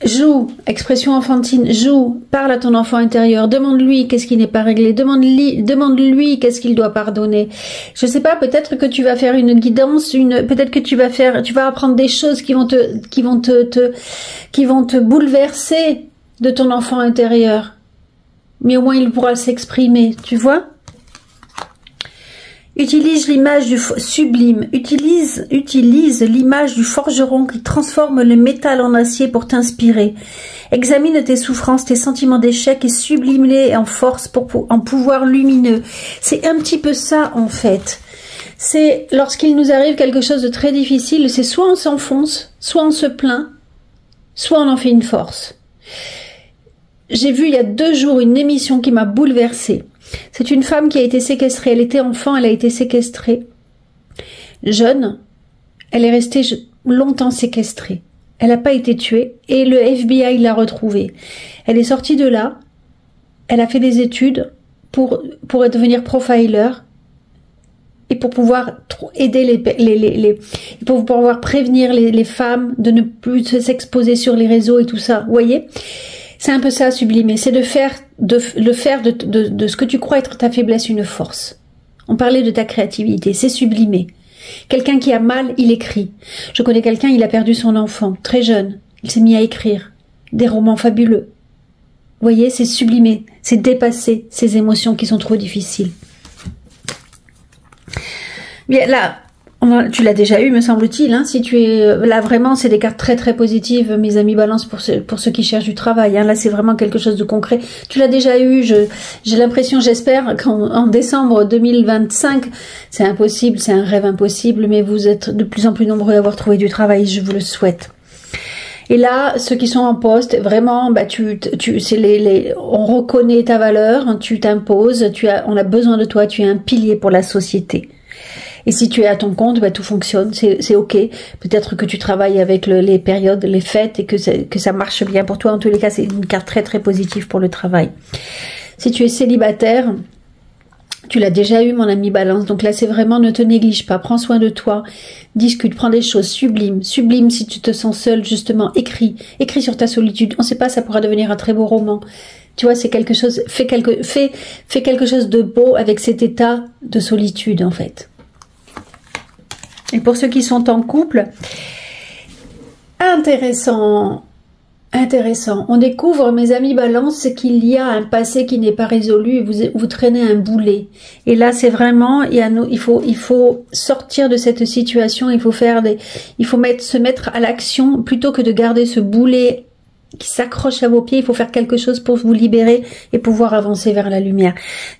Joue, expression enfantine, joue, parle à ton enfant intérieur, demande-lui qu'est-ce qui n'est pas réglé, demande-lui qu'est-ce qu'il doit pardonner. Je sais pas, peut-être que tu vas faire une guidance, peut-être que tu vas apprendre des choses qui vont te bouleverser de ton enfant intérieur. Mais au moins il pourra s'exprimer, tu vois? Utilise l'image du sublime, utilise l'image du forgeron qui transforme le métal en acier pour t'inspirer. Examine tes souffrances, tes sentiments d'échec et sublime-les en force en pouvoir lumineux. C'est un petit peu ça en fait. C'est lorsqu'il nous arrive quelque chose de très difficile, c'est soit on s'enfonce, soit on se plaint, soit on en fait une force. J'ai vu il y a 2 jours une émission qui m'a bouleversée. C'est une femme qui a été séquestrée. Elle était enfant, elle a été séquestrée. Jeune, elle est restée longtemps séquestrée. Elle n'a pas été tuée et le FBI l'a retrouvée. Elle est sortie de là. Elle a fait des études pour devenir profiler et pour pouvoir aider pour pouvoir prévenir les femmes de ne plus s'exposer sur les réseaux et tout ça. Vous voyez? C'est un peu ça, sublimer. C'est de faire de ce que tu crois être ta faiblesse une force. On parlait de ta créativité. C'est sublimer. Quelqu'un qui a mal, il écrit. Je connais quelqu'un, il a perdu son enfant, très jeune. Il s'est mis à écrire des romans fabuleux. Vous voyez, c'est sublimer. C'est dépasser ces émotions qui sont trop difficiles. Bien, là, tu l'as déjà eu, me semble-t-il. Hein, si tu es là, vraiment, c'est des cartes très très positives, mes amis Balance, pour ceux qui cherchent du travail. Hein, là, c'est vraiment quelque chose de concret. Tu l'as déjà eu. J'ai l'impression, j'espère, qu'en décembre 2025, c'est impossible, c'est un rêve impossible, mais vous êtes de plus en plus nombreux à avoir trouvé du travail. Je vous le souhaite. Et là, ceux qui sont en poste, vraiment, bah, on reconnaît ta valeur, hein, tu t'imposes, on a besoin de toi, tu es un pilier pour la société. Et si tu es à ton compte, bah, tout fonctionne, c'est ok. Peut-être que tu travailles avec les périodes, les fêtes et que ça marche bien pour toi. En tous les cas, c'est une carte très très positive pour le travail. Si tu es célibataire, tu l'as déjà eu, mon ami Balance. Donc là, c'est vraiment, ne te néglige pas. Prends soin de toi. Discute, prends des choses sublimes. Sublime si tu te sens seul, justement. Écris sur ta solitude. On ne sait pas, ça pourra devenir un très beau roman. Tu vois, c'est quelque chose, fais quelque chose de beau avec cet état de solitude, en fait. Et pour ceux qui sont en couple, intéressant Intéressant. On découvre, mes amis Balance, qu'il y a un passé qui n'est pas résolu et vous traînez un boulet. Et là, c'est vraiment, il faut sortir de cette situation. Il faut se mettre à l'action plutôt que de garder ce boulet qui s'accroche à vos pieds. Il faut faire quelque chose pour vous libérer et pouvoir avancer vers la lumière.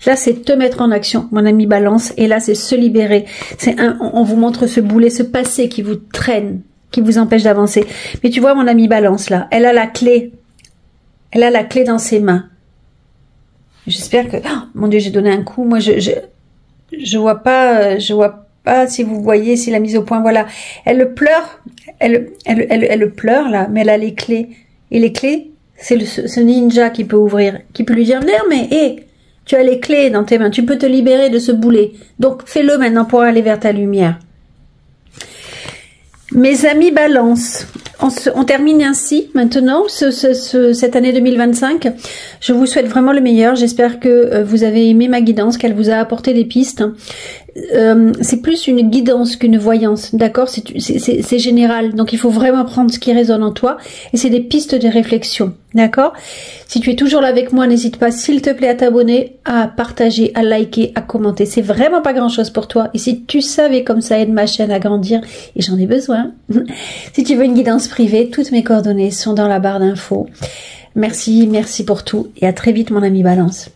Là, c'est te mettre en action, mon ami Balance. Et là, c'est se libérer. On vous montre ce boulet, ce passé qui vous traîne, qui vous empêche d'avancer. Mais tu vois, mon amie Balance, là, elle a la clé. Elle a la clé dans ses mains. J'espère que... Oh, mon Dieu, j'ai donné un coup. Moi, je vois pas si vous voyez, si la mise au point, voilà. Elle pleure. Elle pleure, là, mais elle a les clés. Et les clés, c'est ce ninja qui peut ouvrir, qui peut lui dire, viens, mais, hé, tu as les clés dans tes mains. Tu peux te libérer de ce boulet. Donc, fais-le maintenant pour aller vers ta lumière. Mes amis Balance, on termine ainsi maintenant cette année 2025. Je vous souhaite vraiment le meilleur. J'espère que vous avez aimé ma guidance, qu'elle vous a apporté des pistes. C'est plus une guidance qu'une voyance, d'accord? C'est général, donc il faut vraiment prendre ce qui résonne en toi, et c'est des pistes de réflexion, d'accord? Si tu es toujours là avec moi, n'hésite pas, s'il te plaît, à t'abonner, à partager, à liker, à commenter. C'est vraiment pas grand chose pour toi, et si tu savais comme ça aide ma chaîne à grandir, et j'en ai besoin. Si tu veux une guidance privée, toutes mes coordonnées sont dans la barre d'infos. Merci pour tout, et à très vite, mon ami Balance.